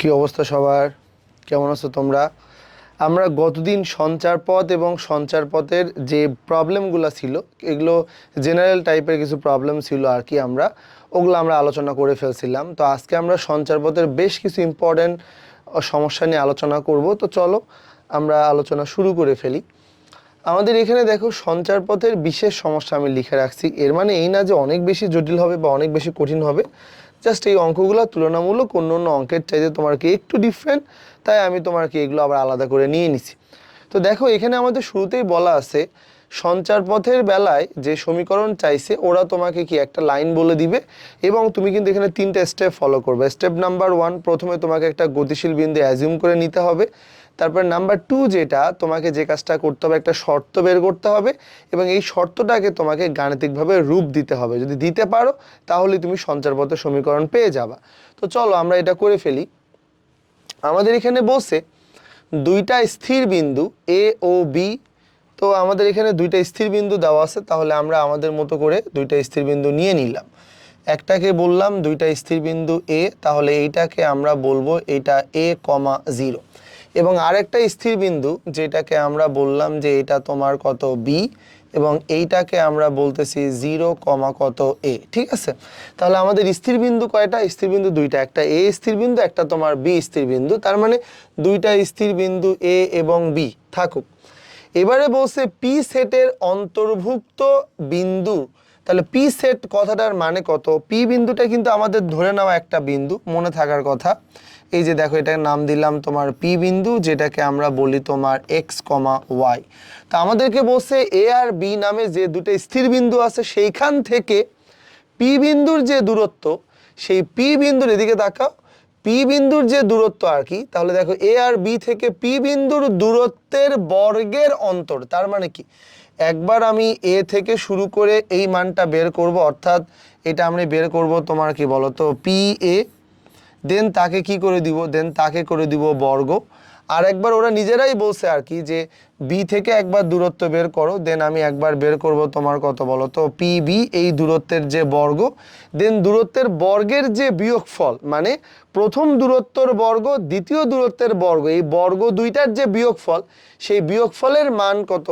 কি অবস্থা সবার? কেমন আছো তোমরা? আমরা গতদিন সঞ্চার পথ এবং সঞ্চার পথের যে প্রবলেমগুলো ছিল, এগুলো জেনারেল টাইপের কিছু প্রবলেম ছিল আর কি, ওগুলো আমরা আলোচনা করে ফেলছিলাম। তো আজকে আমরা সঞ্চার পথের বেশ কিছু ইম্পর্টেন্ট সমস্যা নিয়ে আলোচনা করব। তো চলো আমরা আলোচনা শুরু করে ফেলি। আমাদের এখানে দেখো, সঞ্চার পথের বিশেষ সমস্যা আমি লিখে রাখছি। এর মানে এই না যে অনেক বেশি জটিল হবে বা অনেক বেশি কঠিন হবে, জাস্ট এই অঙ্কগুলো তুলনামূলক অন্য অন্য অঙ্কের চাইতে তোমার কি একটু ডিফারেন্ট, তাই আমি তোমার কি এগুলো আবার আলাদা করে নিয়ে নিছি। তো দেখো, এখানে আমাদের শুরুতেই বলা আছে সঞ্চার পথের বেলায় যে সমীকরণ চাইছে ওরা তোমাকে কি একটা লাইন বলে দিবে এবং তুমি কিন্তু এখানে তিনটা স্টেপ ফলো করবে। স্টেপ নাম্বার 1, প্রথমে তোমাকে একটা গতিশীল বিন্দু অ্যাজিউম করে নিতে হবে। তারপর নাম্বার 2, যেটা তোমাকে যে কাজটা করতে হবে, একটা শর্ত বের করতে হবে এবং এই শর্তটাকে তোমাকে গাণিতিকভাবে রূপ দিতে হবে। যদি দিতে পারো তাহলে তুমি সঞ্চার পথের সমীকরণ পেয়ে যাবা। তো চলো আমরা এটা করে ফেলি। আমাদের এখানে বসে দুইটা স্থির বিন্দু এ ও বি। তো আমাদের এখানে দুইটা স্থির বিন্দু দেওয়া আছে, তাহলে আমরা আমাদের মতো করে দুইটা স্থির বিন্দু নিয়ে নিলাম। একটাকে বললাম দুইটা স্থির বিন্দু এ, তাহলে এইটাকে আমরা বলবো এটা a, 0। এবং আরেকটা স্থির বিন্দু যেটাকে আমরা বললাম যে এটা তোমার কত বি, এবং এইটাকে আমরা বলতেছি 0, কত এ। ঠিক আছে, তাহলে আমাদের স্থির বিন্দু কয়টা? স্থির বিন্দু দুইটা, একটা এ স্থির বিন্দু, একটা তোমার বি স্থির বিন্দু। তার মানে দুইটা স্থির বিন্দু এ এবং বি থাকুক। এবারে বলছে পি সেটের অন্তর্ভুক্ত বিন্দু। তাহলে পি সেট কথাটার মানে কত? পি বিন্দুটা কিন্তু আমাদের ধরে নেওয়া একটা বিন্দু, মনে থাকার কথা। এই যে দেখো, এটার নাম দিলাম তোমার পি বিন্দু, যেটাকে আমরা বলি তোমার এক্স, ওয়াই। তো আমাদেরকে বলছে এ আর বি নামে যে দুটো স্থির বিন্দু আছে, সেইখান থেকে পি বিন্দুর যে দূরত্ব, সেই পি বিন্দুর, এদিকে তাকাও, পি বিন্দুর যে দূরত্ব আর কি, তাহলে দেখো এ আর বি থেকে পি বিন্দুর দূরত্বের বর্গের অন্তর। তার মানে কি, একবার আমি এ থেকে শুরু করে এই মানটা বের করব, অর্থাৎ এটা আমরা বের করব তোমার কি বলতো পি এ, দেন তাকে কি করে দিব, দেন তাকে করে দিব বর্গ। আর একবার ওরা নিজেরাই বলছে আর কি যে বি থেকে একবার দূরত্ব বের করো, দেন আমি একবার বের করব তোমার কত বলো তো পি বি, এই দূরত্বের যে বর্গ, দেন দূরত্বের বর্গের যে বিয়োগফল, মানে প্রথম দূরত্বের বর্গ, দ্বিতীয় দূরত্বের বর্গ, এই বর্গ দুইটার যে বিয়োগফল, সেই বিয়োগফলের মান কত?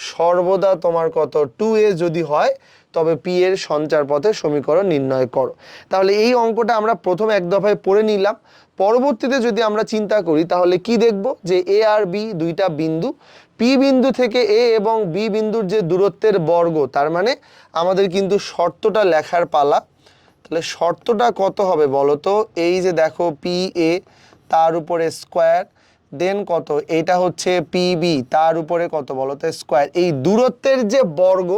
সর্বদা তোমার কত 2a যদি হয়, তবে পি এর সঞ্চার পথের সমীকরণ নির্ণয় করো। তাহলে এই অঙ্কটা আমরা প্রথম এক দফায় পড়ে নিলাম। পরবর্তীতে যদি আমরা চিন্তা করি তাহলে কি দেখব, যে এ আর বি দুইটা বিন্দু, পি বিন্দু থেকে এ এবং বি বিন্দুর যে দূরত্বের বর্গ, তার মানে আমাদের কিন্তু শর্তটা লেখার পালা। তাহলে শর্তটা কত হবে বলো তো? এই যে দেখো পি এ, তার উপরে স্কোয়ার, দেন কত, এটা হচ্ছে পি বি, তার উপরে কত বলো তো স্কোয়ার, এই দূরত্বের যে বর্গ।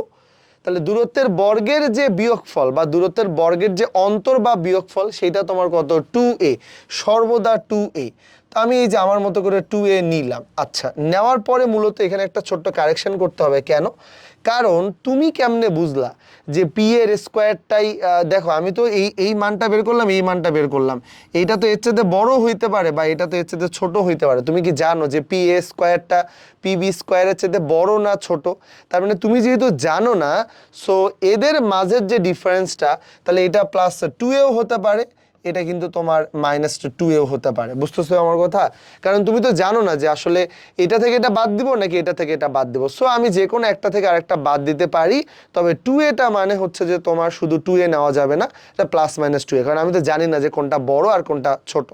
তাহলে দূরত্বের বর্গের যে বিয়োগফল বা দূরত্বের বর্গের যে অন্তর বা বিয়োগফল, সেটা তোমার কত? 2a, সর্বদা 2a। তো আমি এই যে আমার মতো করে 2a নিলাম। আচ্ছা, নেওয়ার পরে মূলত এখানে একটা ছোট্ট কারেকশন করতে হবে। কেন? কারণ তুমি কেমনে বুঝলা যে পি এর স্কোয়ারটাই, দেখো আমি তো এই মানটা বের করলাম, এই মানটা বের করলাম, এইটা তো এর চেয়ে বড় হইতে পারে বা এটা তো এর চেয়ে ছোট হইতে পারে। তুমি কি জানো যে পি এ স্কোয়ারটা পি বি স্কোয়ারের চেয়ে বড় না ছোট? তার মানে তুমি যেহেতু জানো না, সো এদের মাঝের যে ডিফারেন্সটা, তাহলে এটা প্লাস 2এও হতে পারে, এটা কিন্তু তোমার -2এও হতে পারে। বুঝতেছো আমার কথা? কারণ তুমি তো জানো না যে আসলে এটা থেকে এটা বাদ দিব নাকি এটা থেকে এটা বাদ দিব। সো আমি যে কোনো একটা থেকে আরেকটা বাদ দিতে পারি, তবে 2a মানে হচ্ছে যে তোমার শুধু 2a নেওয়া যাবে না, এটা +-2a, কারণ আমি তো জানি না যে কোনটা বড় আর কোনটা ছোট।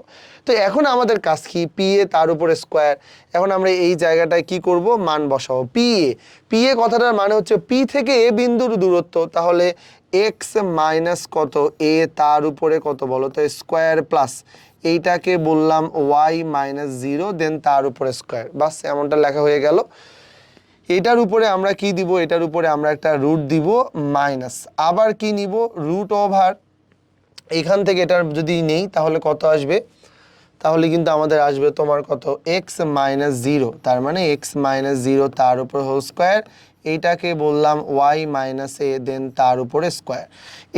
তো এখন আমাদের কাজ কি? পি এ তার উপরে স্কোয়ার। এখন আমরা এই জায়গাটায় কি করব? মান বসাবো। পি এ কথাটার মানে হচ্ছে পি থেকে এ বিন্দুর দূরত্ব, তাহলে এক্স মাইনাস কত এ, তার উপরে কত বলো তো স্কোয়ার, প্লাস এইটাকে বললাম ওয়াই -0, দেন তার উপরে স্কোয়ার। বাস, এমনটা লেখা হয়ে গেল। এটার উপরে আমরা কি দিব? এটার উপরে আমরা একটা রুট দিব, মাইনাস, আবার কি নিব? রুট ওভার, এখান থেকে এটার যদি নেই তাহলে কত আসবে? তাহলে কিন্তু আমাদের আসবে তোমার কত? এক্স -0, তার মানে এক্স -0 তার উপর হোল স্কোয়ার, এইটাকে বললাম ওয়াই -a, দেন তার উপরে স্কোয়ার।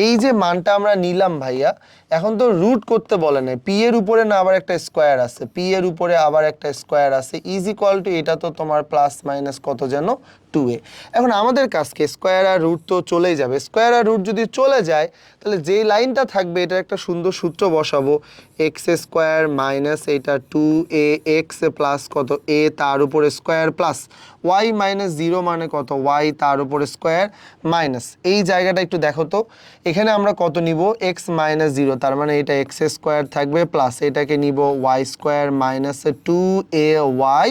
এই যে মানটা আমরা নিলাম ভাইয়া, এখন তো রুট করতে বলে নাই, পি এর উপরে না আবার একটা স্কোয়ার আছে, পি এর উপরে আবার একটা স্কোয়ার আছে, ইজ ইকুয়াল টু এটা তো তোমার প্লাস মাইনাস কত যেন 2a। এখন আমাদের কাছকে স্কোয়ার আর রুট তো চলেই যাবে, স্কোয়ার আর রুট যদি চলে যায় তাহলে যেই লাইনটা থাকবে এটা একটা সুন্দর সূত্র বসাবো, এক্স স্কোয়ার মাইনাস এইটা 2a এক্স প্লাস কত এ তার উপরে স্কোয়ার প্লাস ওয়াই মাইনাস 0 মানে কত ওয়াই তার উপরে স্কোয়ার মাইনাস, এই জায়গাটা একটু দেখো তো, এখানে আমরা কত নিব এক্স মাইনাস 0, তার মানে এটা এক্স স্কোয়ার থাকবে প্লাস এটাকে নিব ওয়াই স্কোয়ার মাইনাস 2ay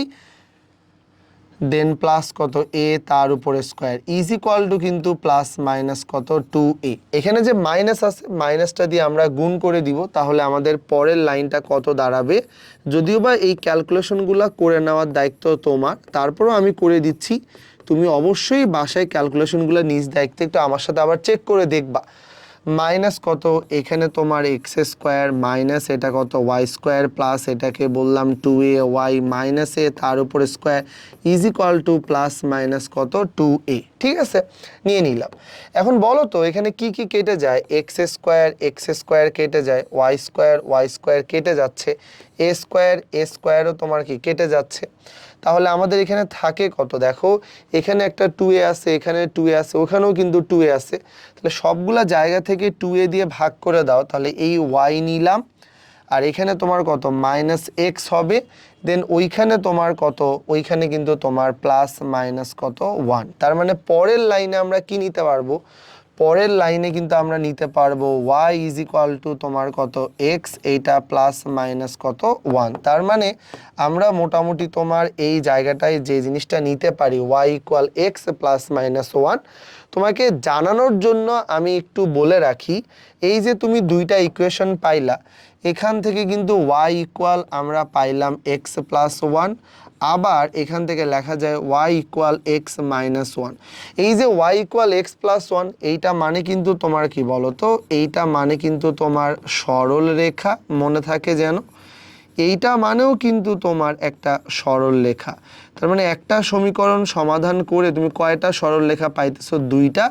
দেন প্লাস কত এ তার উপরে স্কোয়ার ইজ ইকুয়াল টু কিন্তু প্লাস মাইনাস কত 2a। এখানে যে মাইনাস আছে মাইনাসটা দিয়ে আমরা গুণ করে দিব, তাহলে আমাদের পরের লাইনটা কত দাঁড়াবে, যদিও বা এই ক্যালকুলেশনগুলো করে নেওয়ার দায়িত্ব তোমার, তারপরেও আমি করে দিচ্ছি, তুমি অবশ্যই বাসায় ক্যালকুলেশনগুলো নিজ দায়িত্বে একটু আমার সাথে আবার চেক করে দেখবা। মাইনাস কত এখানে তোমার এক্স স্কোয়ার মাইনাস এটা কত ওয়াই স্কোয়ার প্লাস এটাকে বললাম 2ay মাইনাস এ তার উপরে square is equal two plus minus কত 2a। ঠিক আছে, নিয়ে নিলাম। এখন বলো তো এখানে কি কি কেটে যায়, এক্স স্কোয়ার কেটে যায়, ওয়াই স্কোয়ার কেটে যাচ্ছে, এ স্কোয়ারও তোমার কি কেটে যাচ্ছে, তাহলে আমাদের এখানে থাকে কত, দেখো এখানে একটা 2a আছে, এখানে 2a আছে, ওখানেও কিন্তু 2a আছে, তাহলে সবগুলা জায়গা থেকে 2a দিয়ে ভাগ করে দাও, তাহলে এই y নিলাম আর এখানে তোমার কত মাইনাস এক্স হবে, দেন ওইখানে তোমার কত, ওইখানে কিন্তু তোমার প্লাস মাইনাস কত 1, তার মানে পরের লাইনে আমরা কি নিতে পারবো, পরের লাইনে কিন্তু আমরা নিতে পারবো y ইজ ইকুয়াল টু তোমার কত এক্স এইটা প্লাস মাইনাস কত 1, তার মানে আমরা মোটামুটি তোমার এই জায়গাটায় যে জিনিসটা নিতে পারি y equal x plus minus 1। তোমাকে জানানোর জন্য আমি একটু বলে রাখি, এই যে তুমি দুইটা ইকুয়েশন পাইলা, এখান থেকে কিন্তু y ইকুয়াল আমরা পাইলাম এক্স প্লাস 1, আবার এখান থেকে লেখা যায় y ইকুয়াল এক্স মাইনাস 1। এই যে y ইকুয়াল এক্স প্লাস 1 এইটা মানে কিন্তু তোমার কি বলো তো, এইটা মানে কিন্তু তোমার সরল রেখা, মনে থাকে যেন, এইটা মানেও কিন্তু তোমার একটা সরল রেখা, তার মানে একটা সমীকরণ সমাধান করে তুমি কয়টা সরল রেখা পাইতেছো, দুইটা,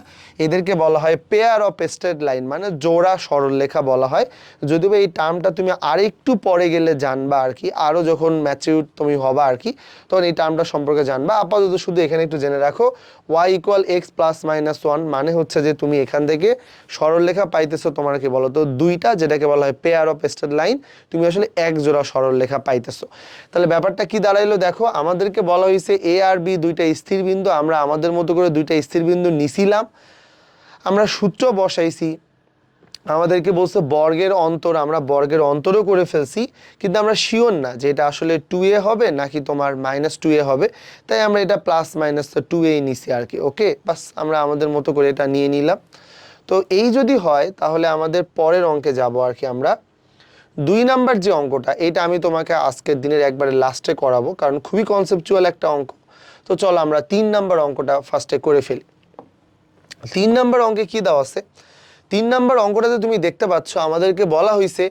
এদেরকে বলা হয় পেয়ার অফ স্ট্রেট লাইন, মানে জোড়া সরল রেখা বলা হয়। যদিও এই টার্মটা তুমি আরেকটু পরে গেলে জানবা আর কি, আরও যখন ম্যাচিউর তুমি হবা আর কি, তখন এই টার্মটা সম্পর্কে জানবা। আপাতত শুধু এখানে একটু জেনে রাখো y equal x plus minus 1 মানে হচ্ছে যে তুমি এখান থেকে সরল রেখা পাইতেছো তোমার কি বলো তো দুইটা, যেটাকে বলা হয় পেয়ার অফ স্ট্রেট লাইন, তুমি আসলে এক জোড়া সরল রেখা পাইতেছো। তাহলে ব্যাপারটা কি দাঁড়াইলো দেখো, আমাদেরকে বলা হয়েছে এ আর বি দুইটা স্থির বিন্দু, আমরা আমাদের মতো করে দুইটা স্থির বিন্দু নিছিলাম, আমরা সূত্র বসাইছি, আমাদেরকে বলছে বর্গের অন্তর, আমরা বর্গের অন্তরও করে ফেলছি, কিন্তু আমরা শিওর না যে এটা আসলে 2a হবে নাকি তোমার মাইনাস 2a হবে, তাই আমরা এটা প্লাস মাইনাস 2a নিছি আর কি। ওকে, বাস আমরা আমাদের মতো করে এটা নিয়ে নিলাম। তো এই যদি হয় তাহলে আমাদের পরের অঙ্কে যাব আর কি। আমরা 2 নাম্বার যে অঙ্কটা, এটা আমি তোমাকে আজকের দিনের একবারে লাস্টে করাবো, কারণ খুবই কনসেপচুয়াল একটা অঙ্ক। তো চলো আমরা 3 নাম্বার অঙ্কটা ফার্স্টে করে ফেলি। 3 নাম্বার অঙ্কে কি দেওয়া আছে, 3 নাম্বার অঙ্কটাতে তুমি দেখতে পাচ্ছ আমাদেরকে বলা হয়েছে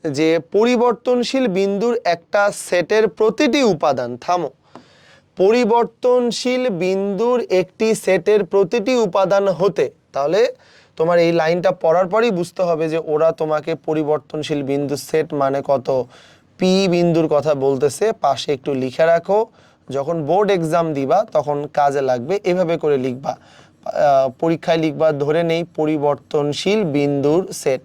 যে পরিবর্তনশীল বিন্দুর একটা সেটের প্রতিটি উপাদান, থামো, পরিবর্তনশীল বিন্দুর একটি সেটের প্রতিটি উপাদান হতে, তাহলে তোমার এই লাইনটা পড়ার পরই বুঝতে হবে যে ওরা তোমাকে পরিবর্তনশীল বিন্দুর সেট মানে কত পি বিন্দুর কথা বলতেছে, পাশে একটু লিখে রাখো, যখন বোর্ড এক্সাম দিবা তখন কাজে লাগবে, এভাবে করে লিখবা, পরীক্ষায় লিখবা, ধরে নেই পরিবর্তনশীল বিন্দুর সেট,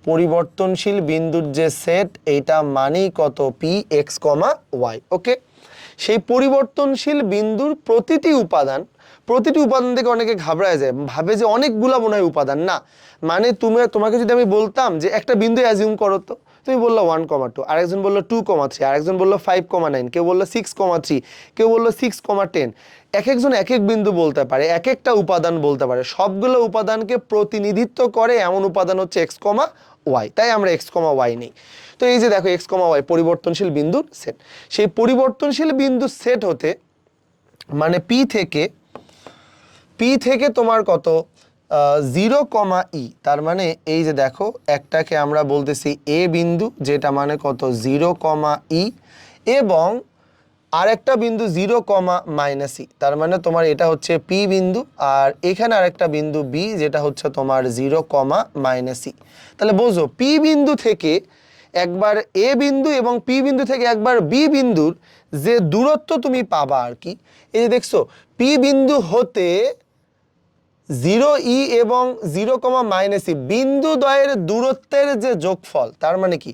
পরিবর্তনশীল বিন্দুর যে সেট এইটা মানেই কত পি এক্স কমা ওয়াই। ওকে, সেই পরিবর্তনশীল বিন্দুর প্রতিটি উপাদান, প্রতিটি উপাদান থেকে অনেকে ঘাবড়ায় যায়, ভাবে যে অনেকগুলা মনে হয় উপাদান, না, মানে তোমাকে যদি আমি বলতাম যে একটা বিন্দু অ্যাজিউম করো, তো তুমি বললো 1,2, আরেকজন বললো 2,3, আরেকজন বললো 5,9, কেউ বললো 6,3, কেউ বললো 6,10, এক একজন এক এক বিন্দু বলতে পারে, এক একটা উপাদান বলতে পারে, সবগুলো উপাদানকে প্রতিনিধিত্ব করে এমন উপাদান হচ্ছে এক্স কমা ওয়াই, তাই আমরা এক্স কমা ওয়াই নেই। তো এই যে দেখো এক্স কমা ওয়াই পরিবর্তনশীল বিন্দুর সেট, সেই পরিবর্তনশীল বিন্দুর সেট হতে মানে পি থেকে তোমার কত 0, ই, তার মানে এই যে দেখো একটাকে আমরা বলতেছি এ বিন্দু, যেটা মানে কত 0, ই, এবং আর একটা বিন্দু 0, -e, তার মানে তোমার এটা হচ্ছে পি বিন্দু, আর এখানে আরেকটা বিন্দু বি যেটা হচ্ছে তোমার 0, -e। তাহলে বোঝো পি বিন্দু থেকে একবার এ বিন্দু এবং পি বিন্দু থেকে একবার বি বিন্দুর যে দূরত্ব তুমি পাবা আর কি, এই যে দেখছো পি বিন্দু হতে 0e এবং 0, -e বিন্দু দ্বয়ের দূরত্বের যে যোগফল, তার মানে কি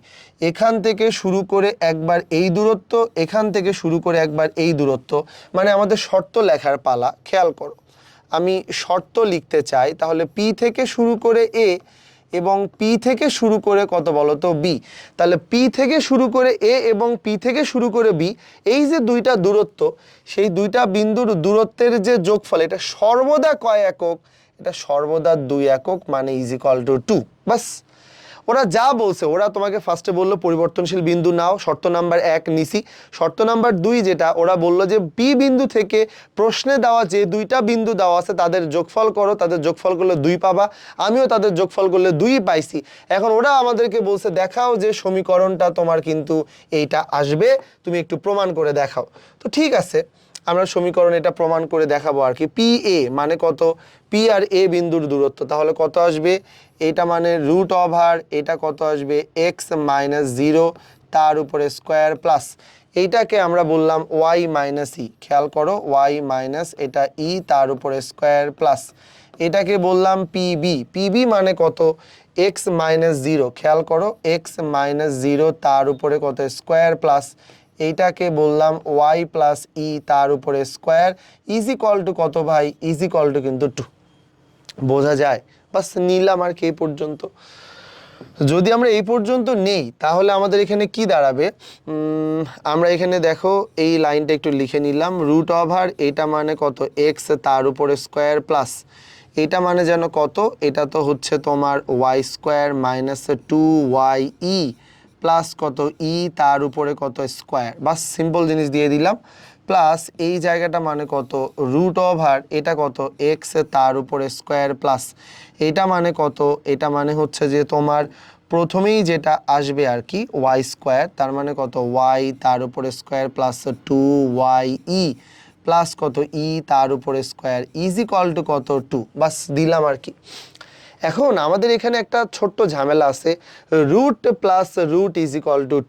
এখান থেকে শুরু করে একবার এই দূরত্ব, এখান থেকে শুরু করে একবার এই দূরত্ব, মানে আমাদের শর্ত লেখার পালা। খেয়াল করো, আমি শর্ত লিখতে চাই, তাহলে পি থেকে শুরু করে এ এবং পি থেকে শুরু করে কত বলো তো বি, তাহলে পি থেকে শুরু করে এ এবং পি থেকে শুরু করে বি, এই যে দুইটা দূরত্ব, সেই দুইটা বিন্দুর দূরত্বের যে যোগফল, এটা সর্বদা কয় একক, এটা সর্বদা 2 একক, মানে = 2। বাস, ওরা যা বলছে, ওরা তোমাকে ফার্স্টে বললো পরিবর্তনশীল বিন্দু নাও, শর্ত নাম্বার 1 নিছি। শর্ত নাম্বার 2 যেটা, ওরা বললো যে পি বিন্দু থেকে প্রশ্নে দেওয়া যে দুইটা বিন্দু দেওয়া আছে তাদের যোগফল করো, তাদের যোগফল করলে 2 পাবা। আমিও তাদের যোগফল করলে 2 পাইছি। এখন ওরা আমাদেরকে বলছে দেখাও যে সমীকরণটা তোমার কিন্তু এইটা আসবে, তুমি একটু প্রমাণ করে দেখাও। তো ঠিক আছে, আমরা সমীকরণ এটা প্রমাণ করে দেখাবো আর কি। পি এ মানে কত, পি আর এ বিন্দুর দূরত্ব, তাহলে কত আসবে, এটা মানে √, এটা কত আসবে x-0 তার উপরে স্কোয়ার প্লাস এইটাকে আমরা বললাম y-e। খেয়াল করো, y- এটা ই তার উপরে স্কোয়ার প্লাস এটাকে বললাম পিবি। পিবি মানে কত, x-0, খেয়াল করো x-0 তার উপরে কত স্কোয়ার প্লাস এইটাকে বললাম y প্লাস ই তার উপরে স্কোয়ার = কত ভাই, = কিন্তু 2। বোঝা যায়? বাস নিলাম আর কি এই পর্যন্ত। যদি আমরা এই পর্যন্ত নেই তাহলে আমাদের এখানে কি দাঁড়াবে, আমরা এখানে দেখো এই লাইনটা একটু লিখে নিলাম, √, এটা মানে কত x তার উপরে স্কোয়ার প্লাস এটা মানে যেন কত, এটা তো হচ্ছে তোমার y² - 2ye প্লাস কত ই তার উপরে কত স্কোয়ার, বাস সিম্পল জিনিস দিয়ে দিলাম, প্লাস এই জায়গাটা মানে কত √, এটা কত x তার উপরে স্কোয়ার প্লাস এটা মানে কত, এটা মানে হচ্ছে যে তোমার প্রথমেই যেটা আসবে আর কি y², তার মানে কত y তার উপরে স্কোয়ার প্লাস 2ye প্লাস কত ই তার উপরে স্কোয়ার = কত 2। বাস দিলাম আর কি। এখন আমাদের এখানে একটা ছোট্ট ঝামেলা আছে, √+√=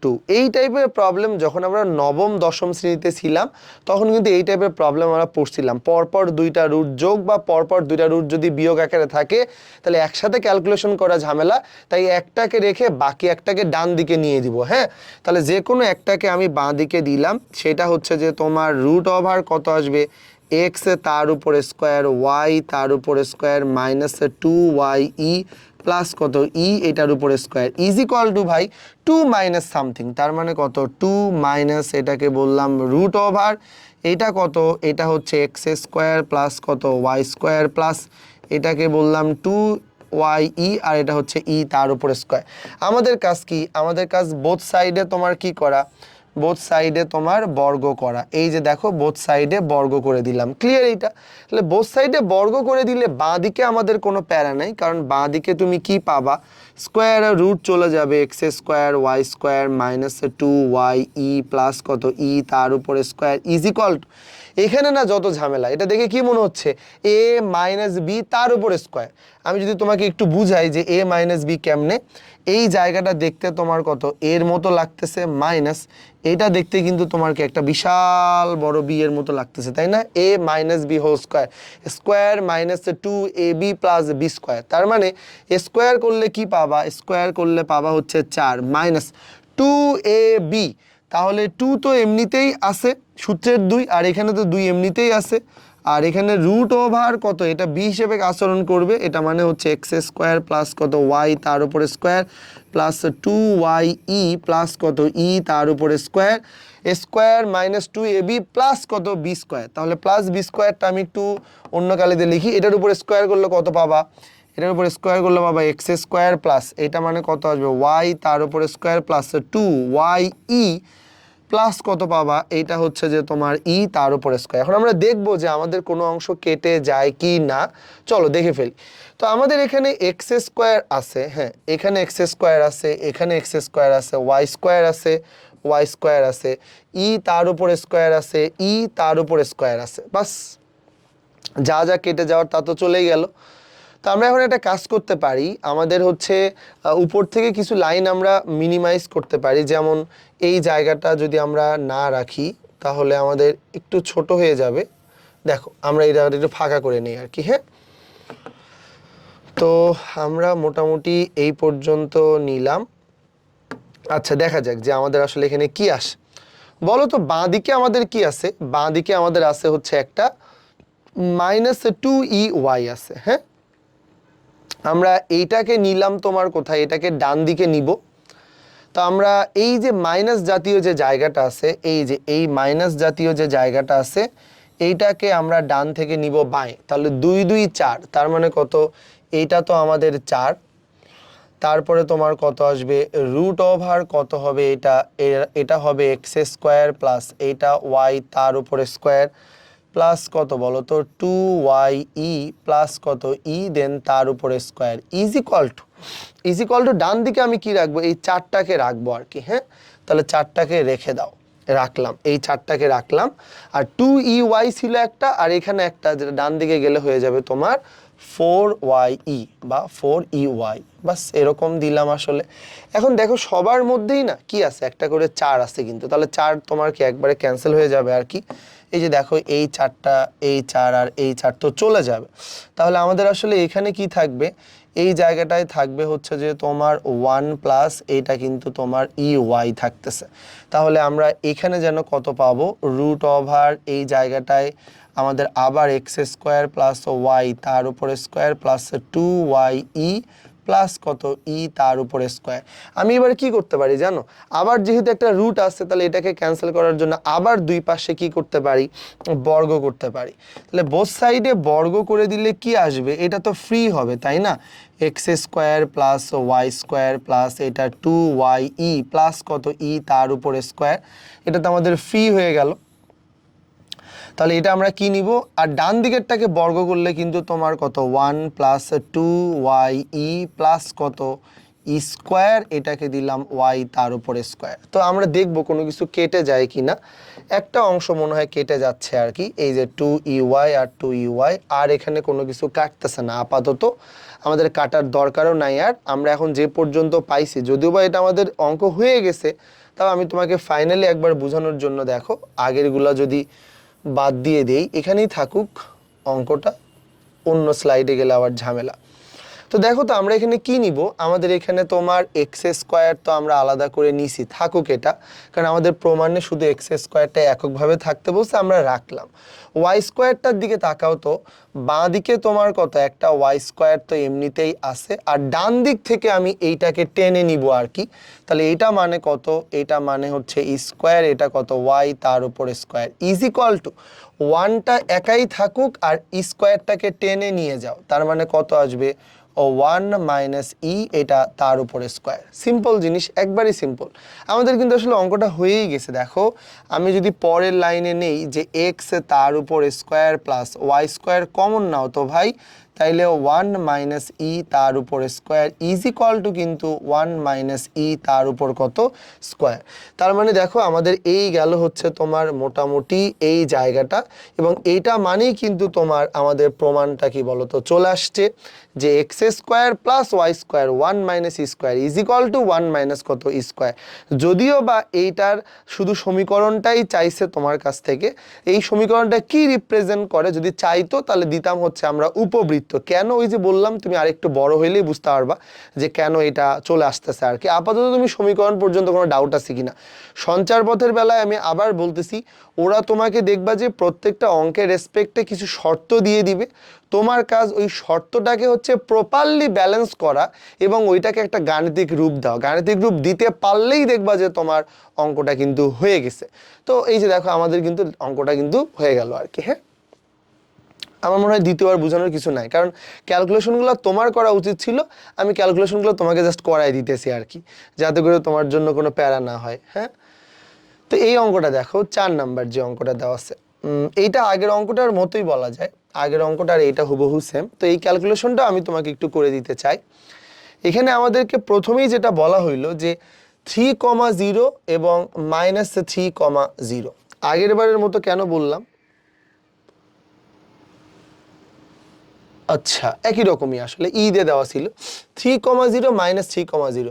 2। এই টাইপের প্রবলেম যখন আমরা নবম দশম শ্রেণীতে ছিলাম তখন কিন্তু এই টাইপের প্রবলেম আমরা পড়ছিলাম। পরপর দুইটা রুট যোগ বা পরপর দুইটা রুট যদি বিয়োগ আকারে থাকে তাহলে একসাথে ক্যালকুলেশন করা ঝামেলা, তাই একটাকে রেখে বাকি একটাকে ডান দিকে নিয়ে দিব। হ্যাঁ, তাহলে যে কোনো একটাকে আমি বাঁ দিকে দিলাম, সেটা হচ্ছে যে তোমার √, কত আসবে x তার উপরে স্কোয়ার y তার উপরে স্কোয়ার -2ye প্লাস কত ই এটার উপরে স্কোয়ার = ভাই 2 - সামথিং, তার মানে কত 2 - এটাকে বললাম √, এটা কত, এটা হচ্ছে x² প্লাস কত y² প্লাস এটাকে বললাম 2ye আর এটা হচ্ছে ই তার উপরে স্কোয়ার। আমাদের কাজ কি, আমাদের কাজ বোথ সাইডে তোমার কি করা, বোথ সাইডে তোমার বর্গ করা। এই যে দেখো বোথ সাইডে বর্গ করে দিলাম, ক্লিয়ার এইটা। তাহলে বোথ সাইডে বর্গ করে দিলে বাঁ দিকে আমাদের কোনো প্যারা নাই, কারণ বাঁ দিকে তুমি কি পাবা, স্কোয়ার আর রুট চলে যাবে x² y² -2ye প্লাস কত ই তার উপরে স্কোয়ার = এখানে না যত ঝামেলা, এটা দেখে কি মনে হচ্ছে a - b তার উপরে স্কোয়ার। আমি যদি তোমাকে একটু বুঝাই যে a - b কেমনে, এই জায়গাটা দেখতে তোমার কত এর মতো লাগতেছে মাইনাস, এটা দেখতে কিন্তু তোমার কি একটা বিশাল বড় বি এর মতো লাগতেছে, তাই না, a - b whole square square -2ab plus b², তার মানে স্কোয়ার করলে কি পাবা, স্কোয়ার করলে পাবা হচ্ছে 4 -2ab, তাহলে 2 তো এমনিতেই আছে সূত্রের 2, আর এখানে তো 2 এমনিতেই আছে, আর এখানে √, কত এটা b হিসেবে আচরণ করবে, এটা মানে হচ্ছে x² প্লাস কত y তার উপরে স্কোয়ার প্লাস 2ye প্লাস কত ই তার উপরে স্কোয়ার স্কোয়ার -2ab প্লাস কত b², তাহলে প্লাস b²টা আমি একটু অন্য কালিতে লিখি, এটার উপরে স্কোয়ার করলে কত পাবা, এটার উপরে স্কোয়ার করলে পাবা x² প্লাস এটা মানে কত আসবে y তার উপরে স্কোয়ার প্লাস 2ye প্লাস কত পাবা, এইটা হচ্ছে যে তোমার ই তার উপরে স্কোয়ার। এখন আমরা দেখবো যে আমাদের কোনো অংশ কেটে যায় কি না, চলো দেখে ফেলি। তো আমাদের এখানে x² আছে, হ্যাঁ এখানে x² আছে, এখানে x² আছে, y² আছে, ওয়াই স্কোয়ার আছে, ই তার উপর স্কোয়ার আছে, ই তার উপর স্কোয়ার আছে, বাস যা যা কেটে যাওয়ার তা তো চলেই গেল। তো আমরা এখন একটা কাজ করতে পারি, আমাদের হচ্ছে উপর থেকে কিছু লাইন আমরা মিনিমাইজ করতে পারি। যেমন এই জায়গাটা যদি আমরা না রাখি তাহলে আমাদের একটু ছোট হয়ে যাবে। দেখো আমরা এই জায়গাটা একটু ফাঁকা করে নিই আর কি। হ্যাঁ, তো আমরা মোটামুটি এই পর্যন্ত নিলাম। আচ্ছা, দেখা যাক যে আমাদের আসলে এখানে কি আসে। বলো তো বাঁ দিকে আমাদের কি আছে? বাঁ দিকে আমাদের আছে হচ্ছে একটা -2EY আছে। হ্যাঁ, আমরা এইটাকে নিলাম তোমার কোথায়, এটাকে ডান দিকে নিব। তো আমরা এই যে মাইনাস জাতীয় যে জায়গাটা আছে, এই যে এই মাইনাস জাতীয় যে জায়গাটা আছে, এইটাকে আমরা ডান থেকে নিব বাঁয়ে। তাহলে 2 2 4, তার মানে কত? এইটা তো আমাদের 4, তারপরে তোমার কত আসবে? রুট ওভার কত হবে? এটা হবে এক্স স্কোয়ার প্লাস এইটা ওয়াই তার উপরে স্কোয়ার প্লাস কত বলো তো? 2YE প্লাস কত? ই দেন তার উপরে স্কোয়ার ইজ ইকুয়াল টু ডান দিকে আমি কি রাখবো? এই 4টাকে রাখবো আর কি। হ্যাঁ, তাহলে 4টাকে রেখে দাও, রাখলাম, এই 4টাকে রাখলাম। আর 2EY ছিল একটা, আর এখানে একটা, যেটা ডান দিকে গেলে হয়ে যাবে তোমার 4YE বা 4EY, বাস এরকম দিলাম আসলে। এখন দেখো সবার মধ্যেই না কি আছে? একটা করে 4 আছে কিন্তু, তাহলে 4 তোমার কি একবারে ক্যান্সেল হয়ে যাবে আর কি। এই যে দেখো এই 4টা, এই 4 আর এই 4 তো চলে যাবে। তাহলে আমাদের আসলে এখানে কি থাকবে? এই জায়গাটায় থাকবে হচ্ছে যে তোমার 1 প্লাস এইটা কিন্তু তোমার EY থাকতেছে। তাহলে আমরা এখানে যেন কত পাবো? রুট ওভার এই জায়গাটায় আমাদের আবার এক্স স্কোয়ার প্লাস ওয়াই তার উপরে স্কোয়ার প্লাস 2YE প্লাস কত? ই তার উপরে স্কোয়ার। আমি এবার কি করতে পারি জানো? আবার যেহেতু একটা রুট আছে, তাহলে এটাকে ক্যান্সেল করার জন্য আবার দুই পাশে কি করতে পারি? বর্গ করতে পারি। তাহলে বোথ সাইডে বর্গ করে দিলে কি আসবে? এটা তো ফ্রি হবে, তাই না? X square plus Y square plus এটা 2YE প্লাস কত? ই তার উপরে স্কোয়ার। এটা তো আমাদের ফ্রি হয়ে গেল। তাহলে এটা আমরা কি নিব? আর ডান দিকেরটাকে বর্গ করলে কিন্তু তোমার কত? 1 প্লাস 2YE প্লাস কত? ই স্কোয়ার, এটাকে দিলাম ওয়াই তার উপরে স্কোয়ার। তো আমরা দেখব কোনো কিছু কেটে যায় কি না। একটা অংশ মনে হয় কেটে যাচ্ছে আর কি, এই যে 2EY আর 2EY, আর এখানে কোনো কিছু কাটতেছে না আপাতত, আমাদের কাটার দরকারও নাই। আর আমরা এখন যে পর্যন্ত পাইছি, যদিও বা এটা আমাদের অঙ্ক হয়ে গেছে, তাও আমি তোমাকে ফাইনালি একবার বোঝানোর জন্য দেখো আগেরগুলা যদি বাদ দিয়ে দেই, এখানেই থাকুক অঙ্কটা, অন্য স্লাইডে গেলে আবার ঝামেলা। তো দেখো তো আমরা এখানে কি নিব? আমাদের এখানে তোমার এক্স স্কোয়ার তো আমরা আলাদা করে নিছি, থাকুক এটা, কারণ আমাদের প্রমাণে শুধু এক্স স্কোয়ারটা এককভাবে থাকতে বলছে, আমরা রাখলাম। ওয়াই স্কোয়ারটার দিকে তাকাও তো, বাঁ দিকে তোমার কত? একটা ওয়াই স্কোয়ার তো এমনিতেই আছে, আর ডান দিক থেকে আমি এইটাকে টেনে নিব আর কি। তাহলে এইটা মানে কত? এইটা মানে হচ্ছে স্কোয়ার, এটা কত? ওয়াই তার উপর স্কোয়ার ইজ ইকুয়াল টু 1টা একাই থাকুক আর স্কোয়ারটাকে টেনে নিয়ে যাও, তার মানে কত আসবে? ও 1 মাইনাস ই, এটা তার উপরে স্কোয়ার। সিম্পল জিনিস, একবারই সিম্পল। আমাদের কিন্তু আসলে অঙ্কটা হয়েই গেছে। দেখো আমি যদি পরের লাইনে নেই যে এক্স তার উপর square plus Y square common নাও তো ভাই, তাইলে 1 মাইনাস ই তার উপর স্কোয়ার ইজ ইকুয়াল টু কিন্তু 1 মাইনাস ই তার উপর কত? স্কোয়ার। তার মানে দেখো আমাদের এই গেল হচ্ছে তোমার মোটামুটি এই জায়গাটা, এবং এইটা মানেই কিন্তু তোমার আমাদের প্রমাণটা কি বলো তো চলে আসছে, যে x square plus Y square 1 minus e square is equal to 1 minus কত? স্কোয়ার। যদিও বা এইটার শুধু সমীকরণটাই চাইছে তোমার কাছ থেকে, এই সমীকরণটা কি রিপ্রেজেন্ট করে যদি চাইতো, তাহলে দিতাম হচ্ছে আমরা উপবৃত্ত। কেন? ওই যে বললাম, তুমি আরেকটু বড় হইলেই বুঝতে পারবা যে কেন এটা চলে আসতেছে আর কি। আপাতত তুমি সমীকরণ পর্যন্ত কোনো ডাউট আছে কিনা। সঞ্চার পথের বেলায় আমি আবার বলতেছি, ওরা তোমাকে দেখবা যে প্রত্যেকটা অঙ্কের রেসপেক্টে কিছু শর্ত দিয়ে দিবে, তোমার কাজ ওই শর্তটাকে হচ্ছে প্রপারলি ব্যালেন্স করা এবং ওইটাকে একটা গাণিতিক রূপ দাও। গাণিতিক রূপ দিতে পারলেই দেখবা যে তোমার অঙ্কটা কিন্তু হয়ে গেছে। তো এই যে দেখো আমাদের কিন্তু অঙ্কটা কিন্তু হয়ে গেল আর কি। হ্যাঁ, আমার মনে হয় দ্বিতীয়বার বোঝানোর কিছু নাই, কারণ ক্যালকুলেশনগুলো তোমার করা উচিত ছিল, আমি ক্যালকুলেশনগুলো তোমাকে জাস্ট করাই দিতেছি আর কি, যাতে করে তোমার জন্য কোনো প্যারা না হয়। হ্যাঁ, তো এই অঙ্কটা দেখো 4 নাম্বার যে অঙ্কটা দেওয়া আছে, এইটা আগের অঙ্কটার মতোই বলা যায়, আগের অঙ্কটার এইটা হুবহু সেম। তো এই ক্যালকুলেশনটা আমি তোমাকে একটু করে দিতে চাই। এখানে আমাদেরকে প্রথমেই যেটা বলা হইলো যে 3,0 এবং -3,0। আগের বারের মতো কেন বললাম? আচ্ছা, একই রকমই আসলে দিয়ে দেওয়া ছিল 3,0 -3,0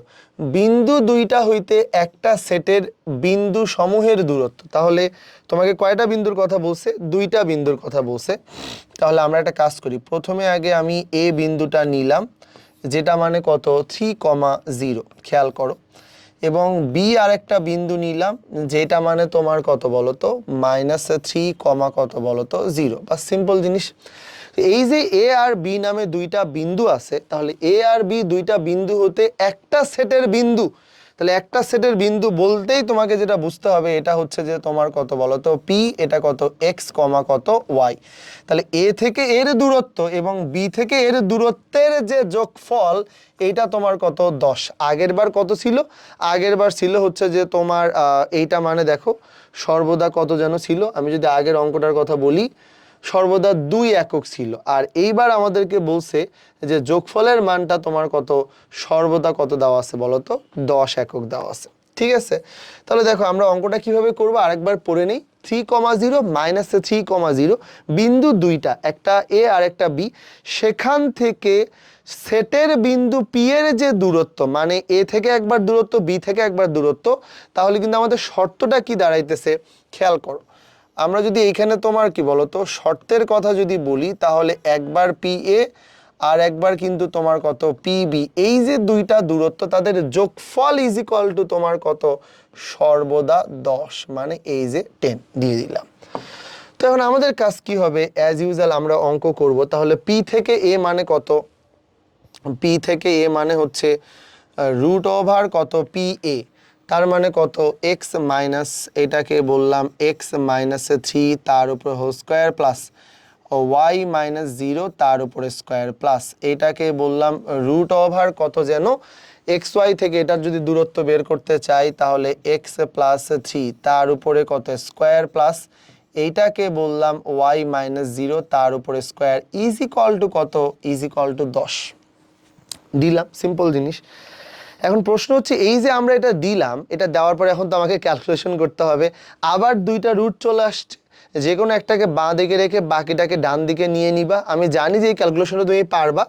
বিন্দু দুইটা হইতে একটা সেটের বিন্দু সমূহের দূরত্ব। তাহলে তোমাকে কয়টা বিন্দুর কথা বলছে? দুইটা বিন্দুর কথা বলছে। তাহলে আমরা একটা কাজ করি, প্রথমে আগে আমি এ বিন্দুটা নিলাম, যেটা মানে কত 3,0, খেয়াল করো। এবং বি আর একটা বিন্দু নিলাম, যেটা মানে তোমার কত বলো তো -3, কত বলো তো 0। বা সিম্পল জিনিস। এই যে এ আর বি নামে দুইটা বিন্দু আছে, তাহলে এ আর বি দুইটা বিন্দু হতে একটা সেটের বিন্দু। তাহলে একটা সেটের বিন্দু বলতেই তোমাকে যেটা বুঝতে হবে, এটা হচ্ছে যে তোমার কত বলো তো পি, এটা কত এক্স, কত ওয়াই। তাহলে এ থেকে এর দূরত্ব এবং বি থেকে এর দূরত্বের যে যোগফল, এইটা তোমার কত 10। আগের বার কত ছিল? আগের বার ছিল হচ্ছে যে তোমার এইটা মানে দেখো সর্বদা কত যেন ছিল, আমি যদি আগের অঙ্কটার কথা বলি, সর্বদা 2 একক ছিল। আর এইবার আমাদেরকে বলছে যে যোগফলের মানটা তোমার কত সর্বদা কত দেওয়া আছে বলো তো 10 একক দেওয়া আছে। ঠিক আছে, তাহলে দেখো আমরা অঙ্কটা কিভাবে করব আরেকবার পড়ে নেই। 3,0 -3,0 বিন্দু দুইটা, একটা এ আর একটা বি, সেখান থেকে সেটের বিন্দু পি এর যে দূরত্ব, মানে এ থেকে একবার দূরত্ব, বি থেকে একবার দূরত্ব, তাহলে কিন্তু আমাদের শর্তটা কি দাঁড়াইতেছে খেয়াল করো। আমরা যদি এইখানে তোমার কি বলতো শর্তের কথা যদি বলি, তাহলে একবার পি এ আর একবার কিন্তু তোমার কত পি বি, এই যে দুইটা দূরত্ব তাদের যোগফল ইজ ইকুয়াল টু তোমার কত সর্বদা 10, মানে এই যে 10 দিয়ে দিলাম। তো এখন আমাদের কাজ কি হবে, অ্যাজ ইউজুয়াল আমরা অঙ্ক করব। তাহলে পি থেকে এ মানে কত? পি থেকে এ মানে হচ্ছে √ওভার কত পি এ, তার মানে কত এক্স মাইনাস, এটাকে বললাম এক্স -3 তার উপর হোল স্কোয়ার প্লাস ওয়াই -0 তার উপরে স্কোয়ার প্লাস, এটাকে বললাম √ওভার কত যেন এক্স ওয়াই থেকে এটার যদি দূরত্ব বের করতে চাই, তাহলে এক্স +3 তার উপরে কত স্কোয়ার প্লাস, এইটাকে বললাম ওয়াই -0 তার উপরে স্কোয়ার ইজ ইকুয়াল টু কত, ইজ ইকুয়াল টু 10 দিলাম। সিম্পল জিনিস। এখন প্রশ্ন হচ্ছে, এই যে আমরা এটা দিলাম, এটা দেওয়ার পরে এখন তো আমাকে ক্যালকুলেশন করতে হবে। আবার দুইটা রুট চলে আসছে, যে কোনো একটাকে বাঁ দিকে রেখে বাকিটাকে ডান দিকে নিয়ে নিবা। আমি জানি যে এই ক্যালকুলেশনটা তুমি পারবা,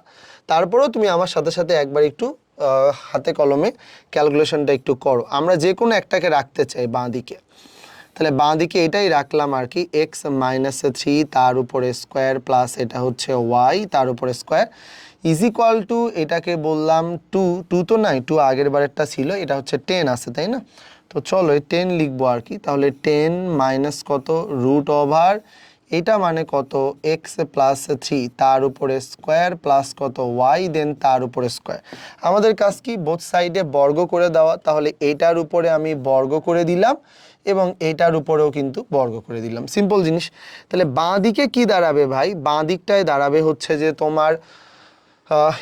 তারপরেও তুমি আমার সাথে সাথে একবার একটু হাতে কলমে ক্যালকুলেশনটা একটু করো। আমরা যে কোনো একটাকে রাখতে চাই বাঁ দিকে, তাহলে বাঁ দিকে এটাই রাখলাম আর কি, এক্স -3 তার উপরে স্কোয়ার প্লাস এটা হচ্ছে ওয়াই তার উপরে স্কোয়ার ইজ ইকুয়াল টু, এটাকে বললাম 2 তো নাই, 2 আগের বারেরটা ছিল, এটা হচ্ছে 10 আছে তাই না? তো চলো 10 লিখবো আর কি। তাহলে 10 মাইনাস কত √ওভার, এটা মানে কত এক্স +3 তার উপরে স্কোয়ার প্লাস কত ওয়াই, দেন তার উপরে স্কোয়ার। আমাদের কাজ কি বোথ সাইডে বর্গ করে দেওয়া, তাহলে এইটার উপরে আমি বর্গ করে দিলাম এবং এইটার উপরেও কিন্তু বর্গ করে দিলাম। সিম্পল জিনিস। তাহলে বাঁ দিকে কি দাঁড়াবে ভাই? বাঁ দিকটায় দাঁড়াবে হচ্ছে যে তোমার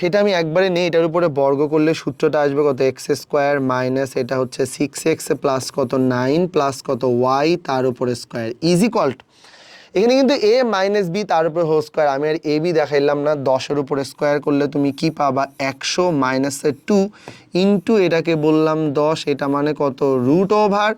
এটা আমি একবারে নেই, এটার উপরে বর্গ করলে সূত্রটা আসবে কত এক্স স্কোয়ার মাইনাস এটা হচ্ছে 6x প্লাস কত 9 প্লাস কত ওয়াই তার উপরে স্কোয়ার ইজ ইকুয়াল টু, এখানে কিন্তু a - b তার উপরে হোল স্কোয়ার, আমি আর a b দেখাইলাম না, 10-এর উপরে স্কোয়ার করলে তুমি কি পাবা 100 - 2 ইন্টু এটাকে বললাম 10, এটা মানে কত √ওভার,